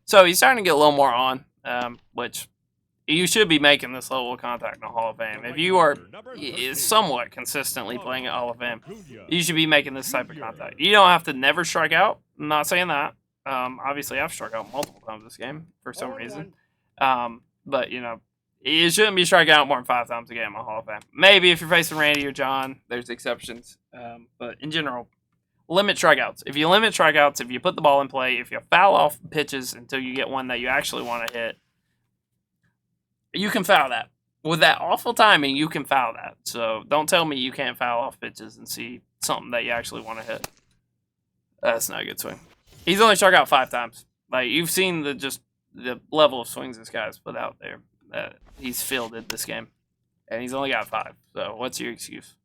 So, he's starting to get a little more on, which... You should be making this level of contact in the Hall of Fame. If you are somewhat consistently playing at Hall of Fame, you should be making this type of contact. You don't have to never strike out. I'm not saying that. Obviously, I've struck out multiple times this game for some reason. But, you know, you shouldn't be striking out more than 5 times a game in the Hall of Fame. Maybe if you're facing Randy or John, there's exceptions. But in general, limit strikeouts. If you limit strikeouts, if you put the ball in play, if you foul off pitches until you get one that you actually want to hit, you can foul that. With that awful timing, you can foul that. So don't tell me you can't foul off pitches and see something that you actually want to hit. That's not a good swing. He's only struck out 5 times. Like, you've seen the level of swings this guy's put out there. He's fielded this game. And he's only got 5. So, what's your excuse?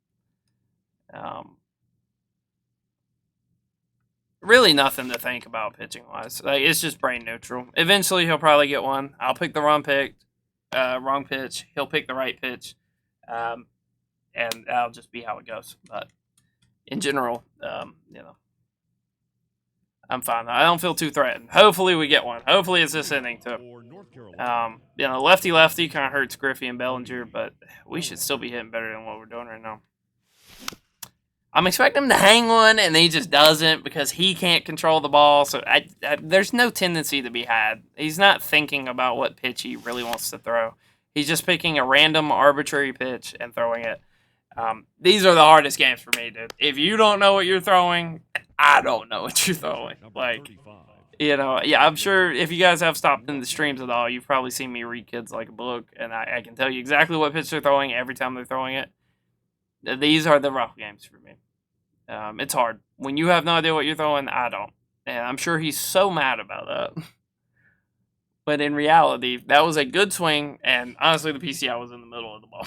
Really nothing to think about pitching-wise. Like, it's just brain neutral. Eventually, he'll probably get one. I'll pick the wrong pitch. He'll pick the right pitch. And that'll just be how it goes. But in general, I'm fine. I don't feel too threatened. Hopefully we get one. Hopefully it's this inning too. Lefty kind of hurts Griffey and Bellinger, but we should still be hitting better than what we're doing right now. I'm expecting him to hang one, and he just doesn't because he can't control the ball. So there's no tendency to be had. He's not thinking about what pitch he really wants to throw. He's just picking a random, arbitrary pitch and throwing it. These are the hardest games for me, dude. If you don't know what you're throwing, I don't know what you're throwing. Like, I'm sure if you guys have stopped in the streams at all, you've probably seen me read kids like a book, and I can tell you exactly what pitch they're throwing every time they're throwing it. These are the rough games for me. It's hard. When you have no idea what you're throwing, I don't. And I'm sure he's so mad about that. But in reality, that was a good swing, and honestly, the PCI was in the middle of the ball.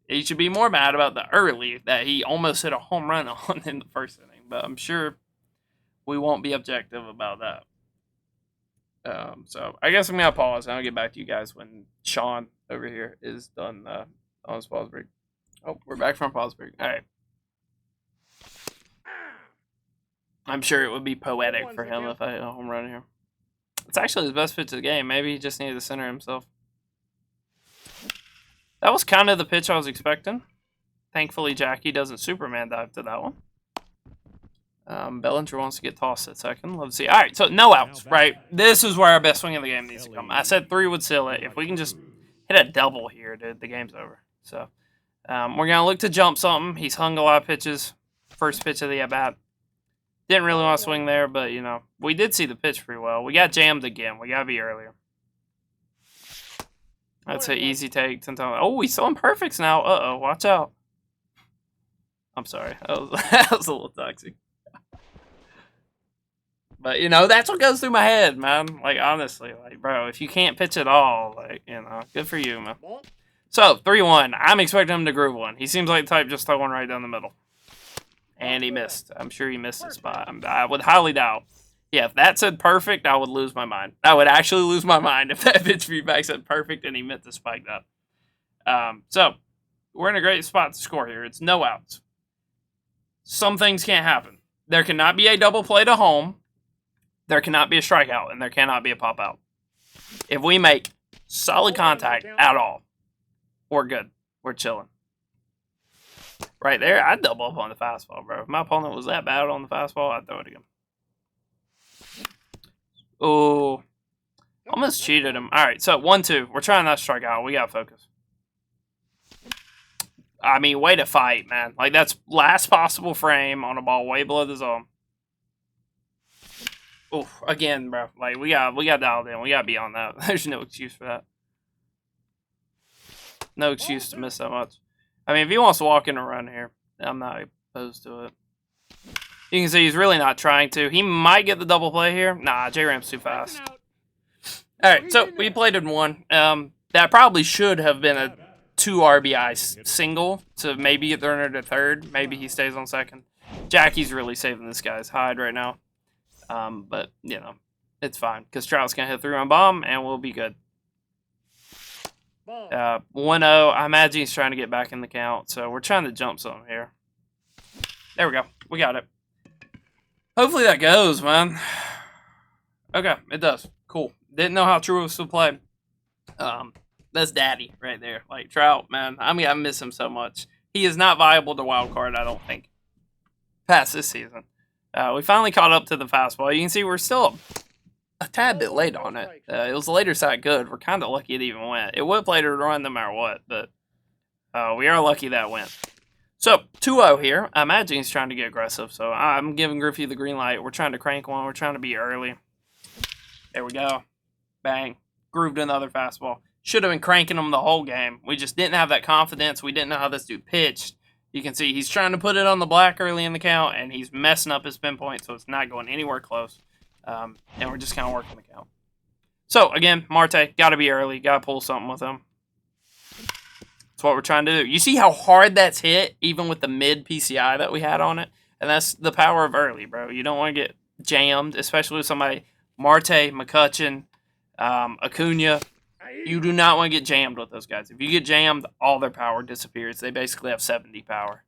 He should be more mad about the early that he almost hit a home run on in the first inning. But I'm sure we won't be objective about that. So I guess I'm going to pause, and I'll get back to you guys when Sean over here is done on his pause break. Oh, we're back from pause break. All right. I'm sure it would be poetic for him if I hit a home run here. It's actually his best pitch of the game. Maybe he just needed to center himself. That was kind of the pitch I was expecting. Thankfully, Jackie doesn't Superman dive to that one. Bellinger wants to get tossed at second. Let's see. All right, so no outs, right? This is where our best swing of the game needs to come. I said 3 would seal it. If we can just hit a double here, dude, the game's over. So we're going to look to jump something. He's hung a lot of pitches. First pitch of the at-bat. Didn't really want to swing there, but, we did see the pitch pretty well. We got jammed again. We got to be earlier. That's an easy take. Oh, we saw him perfects now. Uh-oh, watch out. I'm sorry. That was a little toxic. But, that's what goes through my head, man. Like, honestly, bro, if you can't pitch at all, good for you, man. So, 3-1. I'm expecting him to groove one. He seems like the type just throw one right down the middle. And he missed. I'm sure he missed his spot. I would highly doubt. Yeah, if that said perfect, I would lose my mind. I would actually lose my mind if that pitch feedback said perfect and he meant to spike that. So, we're in a great spot to score here. It's no outs. Some things can't happen. There cannot be a double play to home. There cannot be a strikeout. And there cannot be a pop out. If we make solid contact at all, we're good. We're chilling. Right there, I'd double up on the fastball, bro. If my opponent was that bad on the fastball, I'd throw it again. Oh, almost cheated him. All right, so 1-2. We're trying not to strike out. We got to focus. I mean, way to fight, man. Like, that's last possible frame on a ball way below the zone. Oh, again, bro. Like, we got dialed in. We got to be on that. There's no excuse for that. No excuse to miss that much. I mean, if he wants to walk in and run here, I'm not opposed to it. You can see he's really not trying to. He might get the double play here. Nah, J-Ram's too fast. All right, so we played in 1. That probably should have been a 2 RBI single to maybe get the runner to third. Maybe he stays on second. Jackie's really saving this guy's hide right now. But, it's fine because Trout's going to hit 3-run bomb and we'll be good. 1-0. I imagine he's trying to get back in the count, so we're trying to jump something here. There we go. We got it. Hopefully that goes, man. Okay, it does. Cool. Didn't know how true was to play. That's daddy right there. Like, Trout, man. I mean, I miss him so much. He is not viable to wild card, I don't think, past this season. We finally caught up to the fastball. You can see we're still a tad bit late on it. It was the later side good. We're kind of lucky it even went. It would have played a run no matter what, but we are lucky that went. So, 2-0 here. I imagine he's trying to get aggressive, so I'm giving Griffey the green light. We're trying to crank one. We're trying to be early. There we go. Bang. Grooved another fastball. Should have been cranking him the whole game. We just didn't have that confidence. We didn't know how this dude pitched. You can see he's trying to put it on the black early in the count, and he's messing up his pinpoint, so it's not going anywhere close. And we're just kind of working the count. So, again, Marte, got to be early. Got to pull something with him. That's what we're trying to do. You see how hard that's hit, even with the mid PCI that we had on it? And that's the power of early, bro. You don't want to get jammed, especially with somebody, Marte, McCutcheon, Acuna. You do not want to get jammed with those guys. If you get jammed, all their power disappears. They basically have 70 power.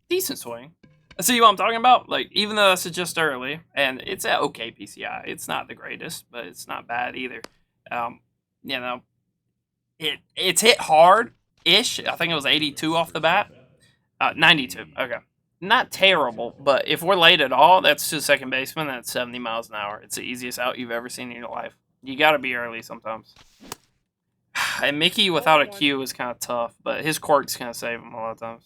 Decent swing. See what I'm talking about? Like, even though that's just early, and it's an okay PCI. It's not the greatest, but it's not bad either. You know, it's hit hard-ish. I think it was 82 off the bat. 92. Okay. Not terrible, but if we're late at all, that's to second baseman. That's 70 miles an hour. It's the easiest out you've ever seen in your life. You got to be early sometimes. And Mickey without a Q is kind of tough, but his quirks kind of save him a lot of times.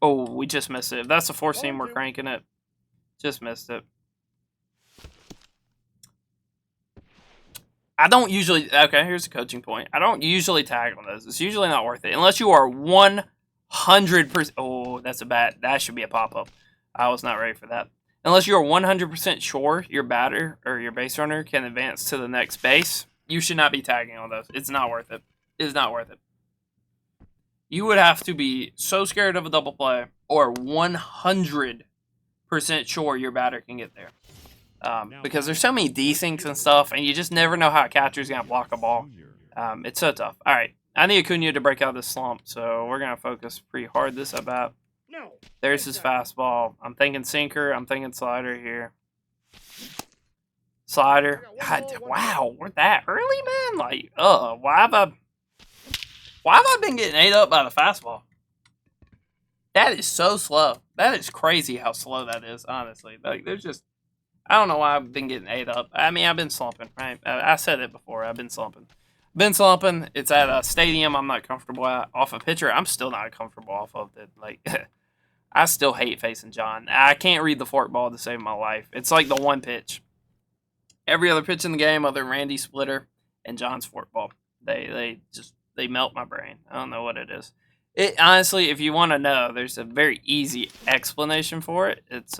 Oh, we just missed it. If that's a 4-seam, we're cranking it. Just missed it. I don't usually... Okay, here's a coaching point. I don't usually tag on those. It's usually not worth it. Unless you are 100%... Oh, that's a bad... That should be a pop-up. I was not ready for that. Unless you're 100% sure your batter or your base runner can advance to the next base, you should not be tagging on those. It's not worth it. It's not worth it. You would have to be so scared of a double play or 100% sure your batter can get there. Because there's so many desyncs and stuff, and you just never know how a catcher's going to block a ball. It's so tough. All right. I need Acuna to break out of this slump, so we're going to focus pretty hard this at-bat. No. There's his fastball. I'm thinking sinker. I'm thinking slider here. Slider. God, wow, we're that early, man? Like, why have I been getting ate up by the fastball? That is so slow. That is crazy how slow that is, honestly. Like, there's just... I don't know why I've been getting ate up. I mean, I've been slumping, right? I said it before. I've been slumping. It's at a stadium I'm not comfortable at. Off a pitcher, I'm still not comfortable off of it. Like, I still hate facing John. I can't read the forkball to save my life. It's like the one pitch. Every other pitch in the game, other than Randy's splitter and John's forkball, they melt my brain. I don't know what it is. It honestly, if you want to know, there's a very easy explanation for it. It's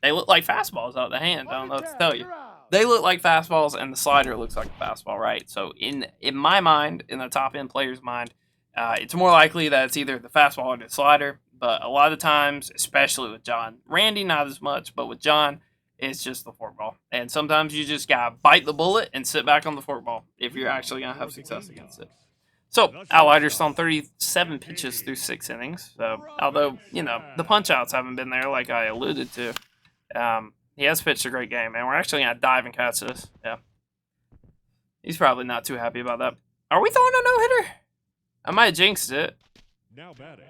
they look like fastballs out of the hand. I don't know what to tell you. They look like fastballs, and the slider looks like a fastball, right? So in my mind, in the top end player's mind, it's more likely that it's either the fastball or the slider. But a lot of times, especially with John, Randy not as much, but with John, it's just the forkball. And sometimes you just gotta bite the bullet and sit back on the forkball if you're actually gonna have success against it. So, Outrider's thrown 37 pitches through 6 innings. So, although, you know, the punch-outs haven't been there like I alluded to. He has pitched a great game, and we're actually going to dive and catch this. Yeah. He's probably not too happy about that. Are we throwing a no-hitter? I might have jinxed it. Now batting.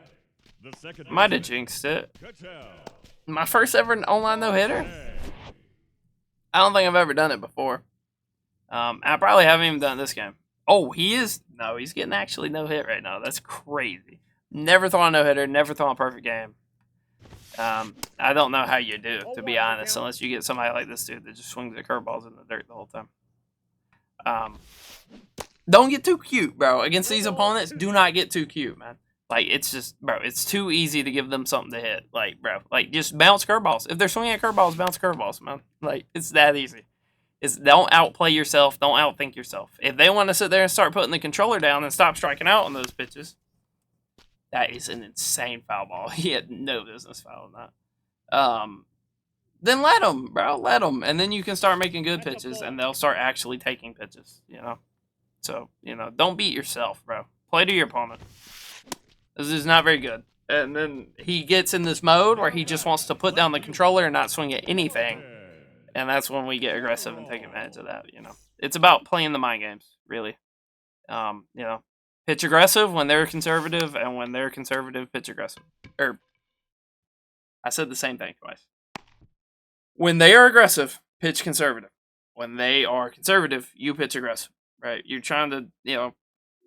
The second Might have jinxed it. My first ever online no-hitter? I don't think I've ever done it before. I probably haven't even done this game. Oh, he is? No, he's getting actually no-hit right now. That's crazy. Never thrown a no-hitter, never thrown a perfect game. I don't know how you do, to be honest, unless you get somebody like this dude that just swings the curveballs in the dirt the whole time. Don't get too cute, bro. Against these opponents, do not get too cute, man. Like, it's just, bro, it's too easy to give them something to hit. Like, bro, like, just bounce curveballs. If they're swinging at curveballs, bounce curveballs, man. Like, it's that easy. Don't outplay yourself. Don't outthink yourself. If they want to sit there and start putting the controller down and stop striking out on those pitches, that is an insane foul ball. He had no business fouling that. Then let them, bro. Let them. And then you can start making good pitches, and they'll start actually taking pitches, you know? So, you know, don't beat yourself, bro. Play to your opponent. This is not very good. And then he gets in this mode where he just wants to put down the controller and not swing at anything. And that's when we get aggressive and take advantage of that, you know? It's about playing the mind games, really. You know? Pitch aggressive when they're conservative, and when they're conservative, pitch aggressive. I said the same thing twice. When they are aggressive, pitch conservative. When they are conservative, you pitch aggressive, right? You're trying to, you know,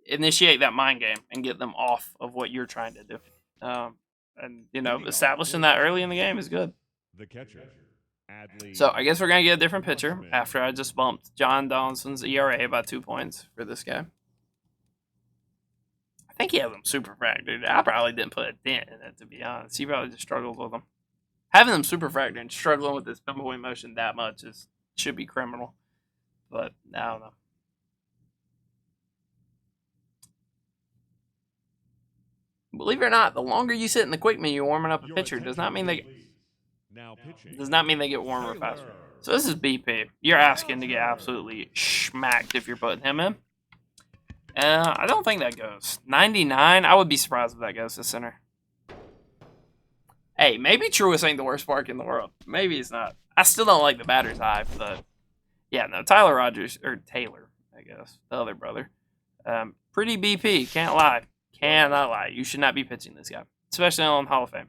initiate that mind game and get them off of what you're trying to do. And, you know, establishing that early in the game is good. The catcher. So I guess we're going to get a different pitcher after I just bumped John Donaldson's ERA by 2 points for this guy. I think he has them super fractured. I probably didn't put a dent in it, to be honest. He probably just struggled with them. Having them super fractured and struggling with this pinball motion that much should be criminal. But I don't know. Believe it or not, the longer you sit in the quick menu warming up a pitcher does not mean they get warmer faster. So this is BP. You're asking to get absolutely smacked if you're putting him in. I don't think that goes. 99, I would be surprised if that goes to center. Hey, maybe Truist ain't the worst park in the world. Maybe it's not. I still don't like the batter's eye, but yeah, no, Tyler Rogers, or Taylor, I guess, the other brother. Pretty BP, can't lie. Cannot lie. You should not be pitching this guy, especially on Hall of Fame.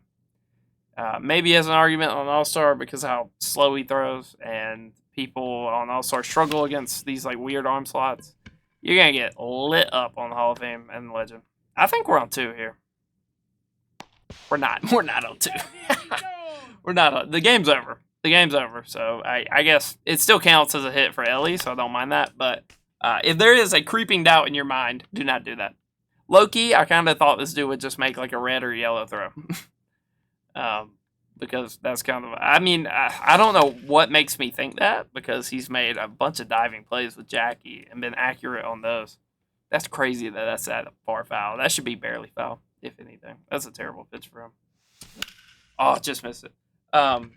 Maybe he has an argument on All-Star because of how slow he throws, and people on All-Star struggle against these like weird arm slots. You're going to get lit up on the Hall of Fame and Legend. I think we're on 2 here. We're not. We're not on 2. We're not on. The game's over. The game's over. So I guess it still counts as a hit for Ellie, so I don't mind that. But if there is a creeping doubt in your mind, do not do that. Loki, I kind of thought this dude would just make like a red or yellow throw. Because that's kind of, I mean, I don't know what makes me think that, because he's made a bunch of diving plays with Jackie and been accurate on those. That's crazy that that's at a far foul. That should be barely foul, if anything. That's a terrible pitch for him. Oh, just missed it. But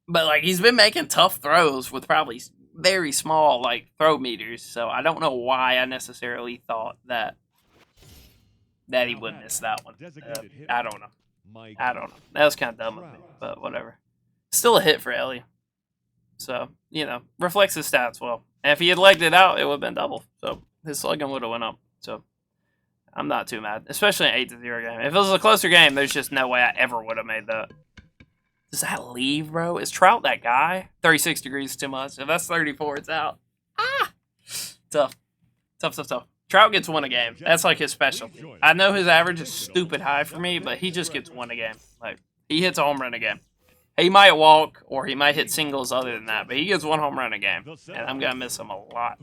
like, he's been making tough throws with probably very small like throw meters, so I don't know why I necessarily thought that he would miss that one. I don't know. I don't know. That was kind of dumb of me, but whatever. Still a hit for Ellie. So, you know, reflects his stats well. And if he had legged it out, it would have been double. So his slugging would have went up. So I'm not too mad, especially an 8-0 game. If it was a closer game, there's just no way I ever would have made that. Does that leave, bro? Is Trout that guy? 36 degrees is too much. If that's 34, it's out. Ah! Tough. Tough. Trout gets 1 a game. That's like his specialty. I know his average is stupid high for me, but he just gets 1 a game. Like, he hits a home run a game. He might walk, or he might hit singles other than that, but he gets 1 home run a game, and I'm going to miss him a lot.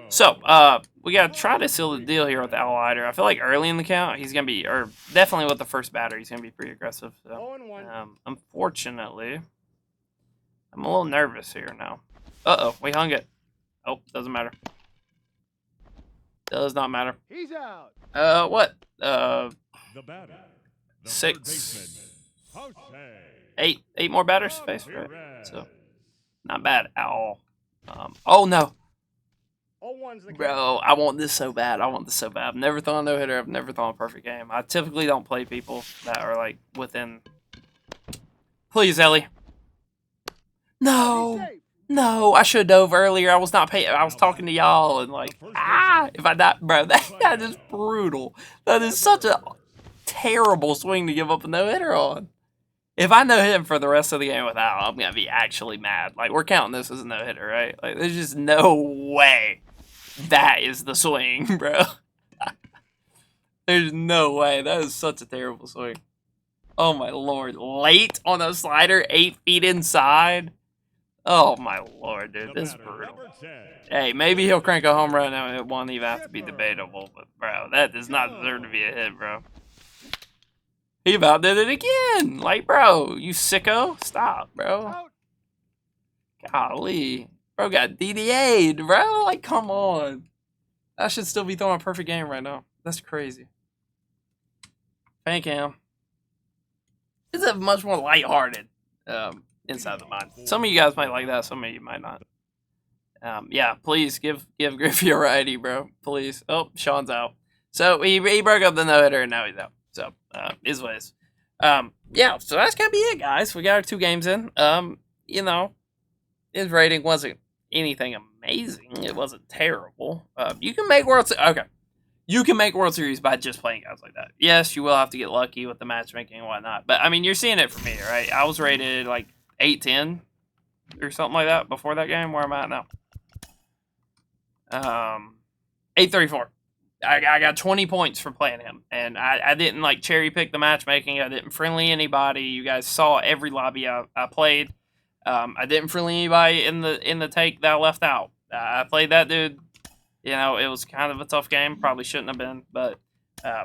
So, we got to try to seal the deal here with the Outsider. I feel like early in the count, he's going to be, or definitely with the first batter, he's going to be pretty aggressive. So, unfortunately, I'm a little nervous here now. Uh-oh, we hung it. Oh, doesn't matter. Does not matter. He's out. What? The batter, the 6, Jose 8 more batters face, right? So, not bad at all. Oh no. 0-1's the Bro, I want this so bad. I've never thrown a no-hitter. I've never thrown a perfect game. I typically don't play people that are, like, within... Please, Ellie. No. No, I should have dove earlier. I was not paying. I was talking to y'all and, like, if I die... Bro, that is brutal. That is such a terrible swing to give up a no-hitter on. If I no-hit him for the rest of the game without, I'm going to be actually mad. Like, we're counting this as a no-hitter, right? Like, there's just no way that is the swing, bro. There's no way. That is such a terrible swing. Oh, my Lord. Late on a slider, 8 feet inside. Oh, my Lord, dude. This is brutal. Hey, maybe he'll crank a home run and it won't even have to be debatable. But, bro, that does not deserve to be a hit, bro. He about did it again. Like, bro, you sicko. Stop, bro. Golly. Bro got DDA'd, bro. Like, come on. I should still be throwing a perfect game right now. That's crazy. Thank him. It's a much more lighthearted inside the mind. Some of you guys might like that. Some of you might not. Yeah, please give Griffey a righty, bro. Please. Oh, Sean's out. So he broke up the no-hitter and now he's out. So, is what it is. Yeah, so that's gonna be it, guys. We got our 2 games in. You know, his rating wasn't anything amazing. It wasn't terrible. You can make World Series. Okay. You can make World Series by just playing guys like that. Yes, you will have to get lucky with the matchmaking and whatnot. But, I mean, you're seeing it for me, right? I was rated, like, 8-10 or something like that before that game. Where am I at now? 834. I got 20 points for playing him, and I didn't, like, cherry-pick the matchmaking. I didn't friendly anybody. You guys saw every lobby I played. I didn't friendly anybody in the take that I left out. I played that dude. You know, it was kind of a tough game. Probably shouldn't have been, but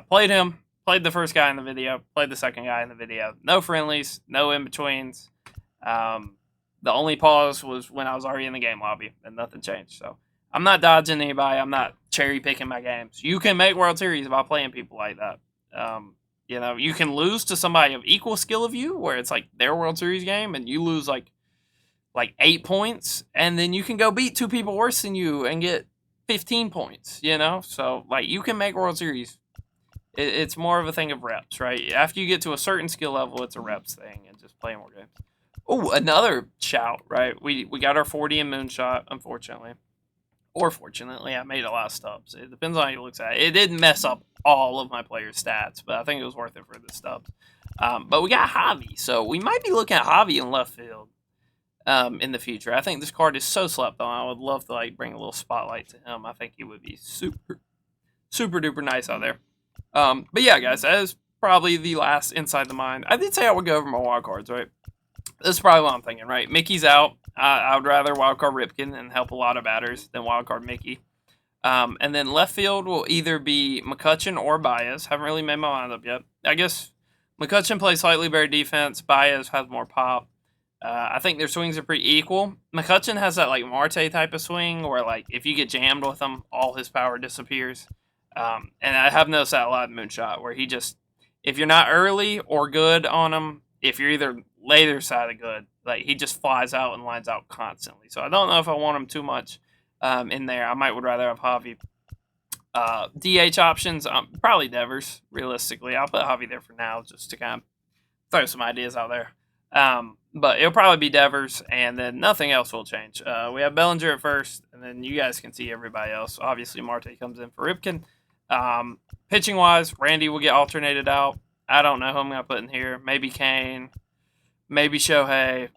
Played him. Played the first guy in the video. Played the second guy in the video. No friendlies. No in-betweens. The only pause was when I was already in the game lobby, and nothing changed. So I'm not dodging anybody. I'm not cherry-picking my games. You can make World Series by playing people like that. You can lose to somebody of equal skill of you, where it's like their World Series game, and you lose like 8 points, and then you can go beat 2 people worse than you and get 15 points, So, you can make World Series. It's more of a thing of reps, right? After you get to a certain skill level, it's a reps thing and just playing more games. Oh, another shout, right? We got our 40 in Moonshot, unfortunately. Or fortunately, I made a lot of stubs. It depends on how you look at it. It didn't mess up all of my players' stats, but I think it was worth it for the stubs. But we got Javi, so we might be looking at Javi in left field in the future. I think this card is so slept on. I would love to bring a little spotlight to him. I think he would be super, super duper nice out there. But yeah, guys, that is probably the last Inside the Mind. I did say I would go over my wild cards, right? This is probably what I'm thinking, right? Mickey's out. I would rather wildcard Ripken and help a lot of batters than wildcard Mickey. And then left field will either be McCutchen or Baez. Haven't really made my mind up yet. I guess McCutchen plays slightly better defense. Baez has more pop. I think their swings are pretty equal. McCutchen has that Marte type of swing where if you get jammed with him, all his power disappears. And I have noticed that a lot in Moonshot where he just, if you're not early or good on him, if you're either later side of good, he just flies out and lines out constantly. So I don't know if I want him too much in there. I would rather have Javi. DH options, probably Devers, realistically. I'll put Javi there for now just to kind of throw some ideas out there. But it'll probably be Devers, and then nothing else will change. We have Bellinger at first, and then you guys can see everybody else. Obviously, Marte comes in for Ripken. Pitching-wise, Randy will get alternated out. I don't know who I'm going to put in here. Maybe Kane. Maybe Shohei.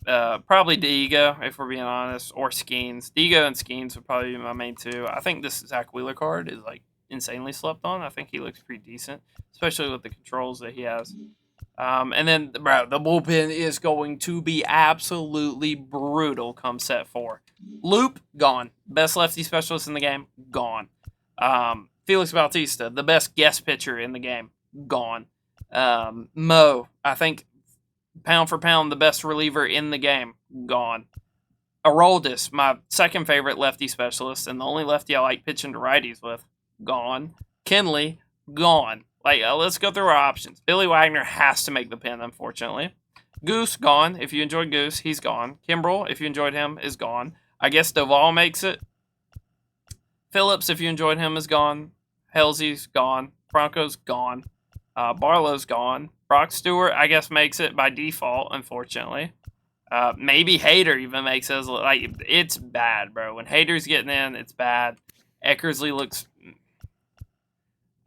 Probably Diego, if we're being honest, or Skeens. Diego and Skeens would probably be my main two. I think this Zach Wheeler card is, insanely slept on. I think he looks pretty decent, especially with the controls that he has. And then, bro, the bullpen is going to be absolutely brutal come set 4. Loop, gone. Best lefty specialist in the game, gone. Felix Bautista, the best guest pitcher in the game, gone. Mo, I think, pound for pound, the best reliever in the game, gone. Aroldis, my second favorite lefty specialist, and the only lefty I like pitching to righties with, gone. Kenley, gone. Let's go through our options. Billy Wagner has to make the pen, unfortunately. Goose, gone. If you enjoyed Goose, he's gone. Kimbrel, if you enjoyed him, is gone. I guess Duvall makes it. Phillips, if you enjoyed him, is gone. Halsey's gone. Franco's gone. Barlow's gone. Brock Stewart, I guess, makes it by default, unfortunately. Maybe Hader even makes it. It's bad, bro. When Hader's getting in, it's bad. Eckersley looks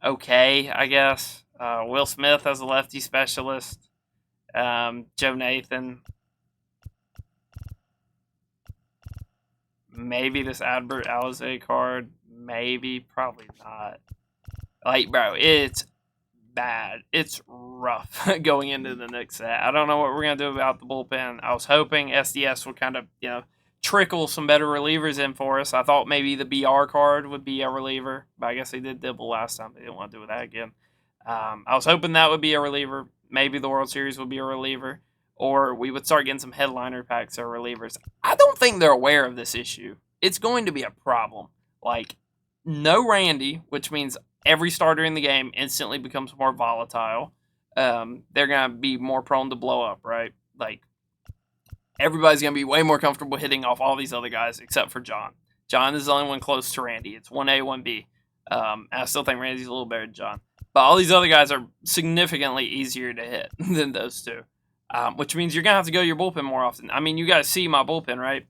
okay, I guess. Will Smith as a lefty specialist. Joe Nathan. Maybe this Adbert Alizé card. Maybe. Probably not. Bro, it's bad. It's rough going into the next set. I don't know what we're going to do about the bullpen. I was hoping SDS would kind of, trickle some better relievers in for us. I thought maybe the BR card would be a reliever, but I guess they did Dibble last time. They didn't want to do that again. I was hoping that would be a reliever. Maybe the World Series would be a reliever, or we would start getting some headliner packs of relievers. I don't think they're aware of this issue. It's going to be a problem. No Randy, which means every starter in the game instantly becomes more volatile. They're going to be more prone to blow up, right? Everybody's going to be way more comfortable hitting off all these other guys except for John. John is the only one close to Randy. It's 1A, 1B. I still think Randy's a little better than John. But all these other guys are significantly easier to hit than those two. Which means you're going to have to go to your bullpen more often. I mean, you guys see my bullpen, right?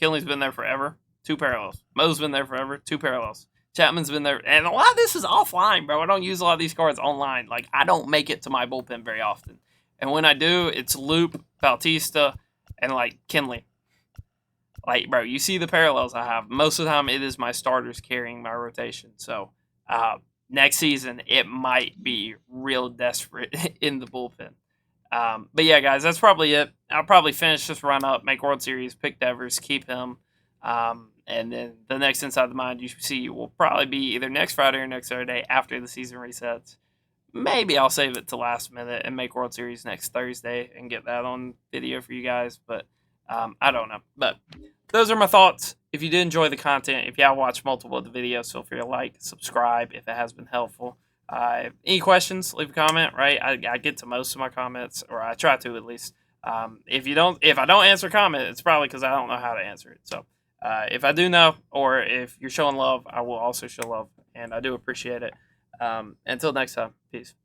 Kinley's been there forever. 2 parallels. Mo's been there forever. 2 parallels. Chapman's been there. And a lot of this is offline, bro. I don't use a lot of these cards online. I don't make it to my bullpen very often. And when I do, it's Loop, Bautista, and Kinley. Bro, you see the parallels I have. Most of the time, it is my starters carrying my rotation. So, next season, it might be real desperate in the bullpen. But yeah, guys, that's probably it. I'll probably finish this run up, make World Series, pick Devers, keep him. And then the next Inside the Mind you see will probably be either next Friday or next Saturday after the season resets. Maybe I'll save it to last minute and make World Series next Thursday and get that on video for you guys. But I don't know. But those are my thoughts. If you did enjoy the content, if y'all watched multiple of the videos, feel free to like, subscribe if it has been helpful. Any questions, leave a comment, right? I get to most of my comments, or I try to at least. If I don't answer a comment, it's probably because I don't know how to answer it. So if I do know, or if you're showing love, I will also show love, and I do appreciate it. Until next time, peace.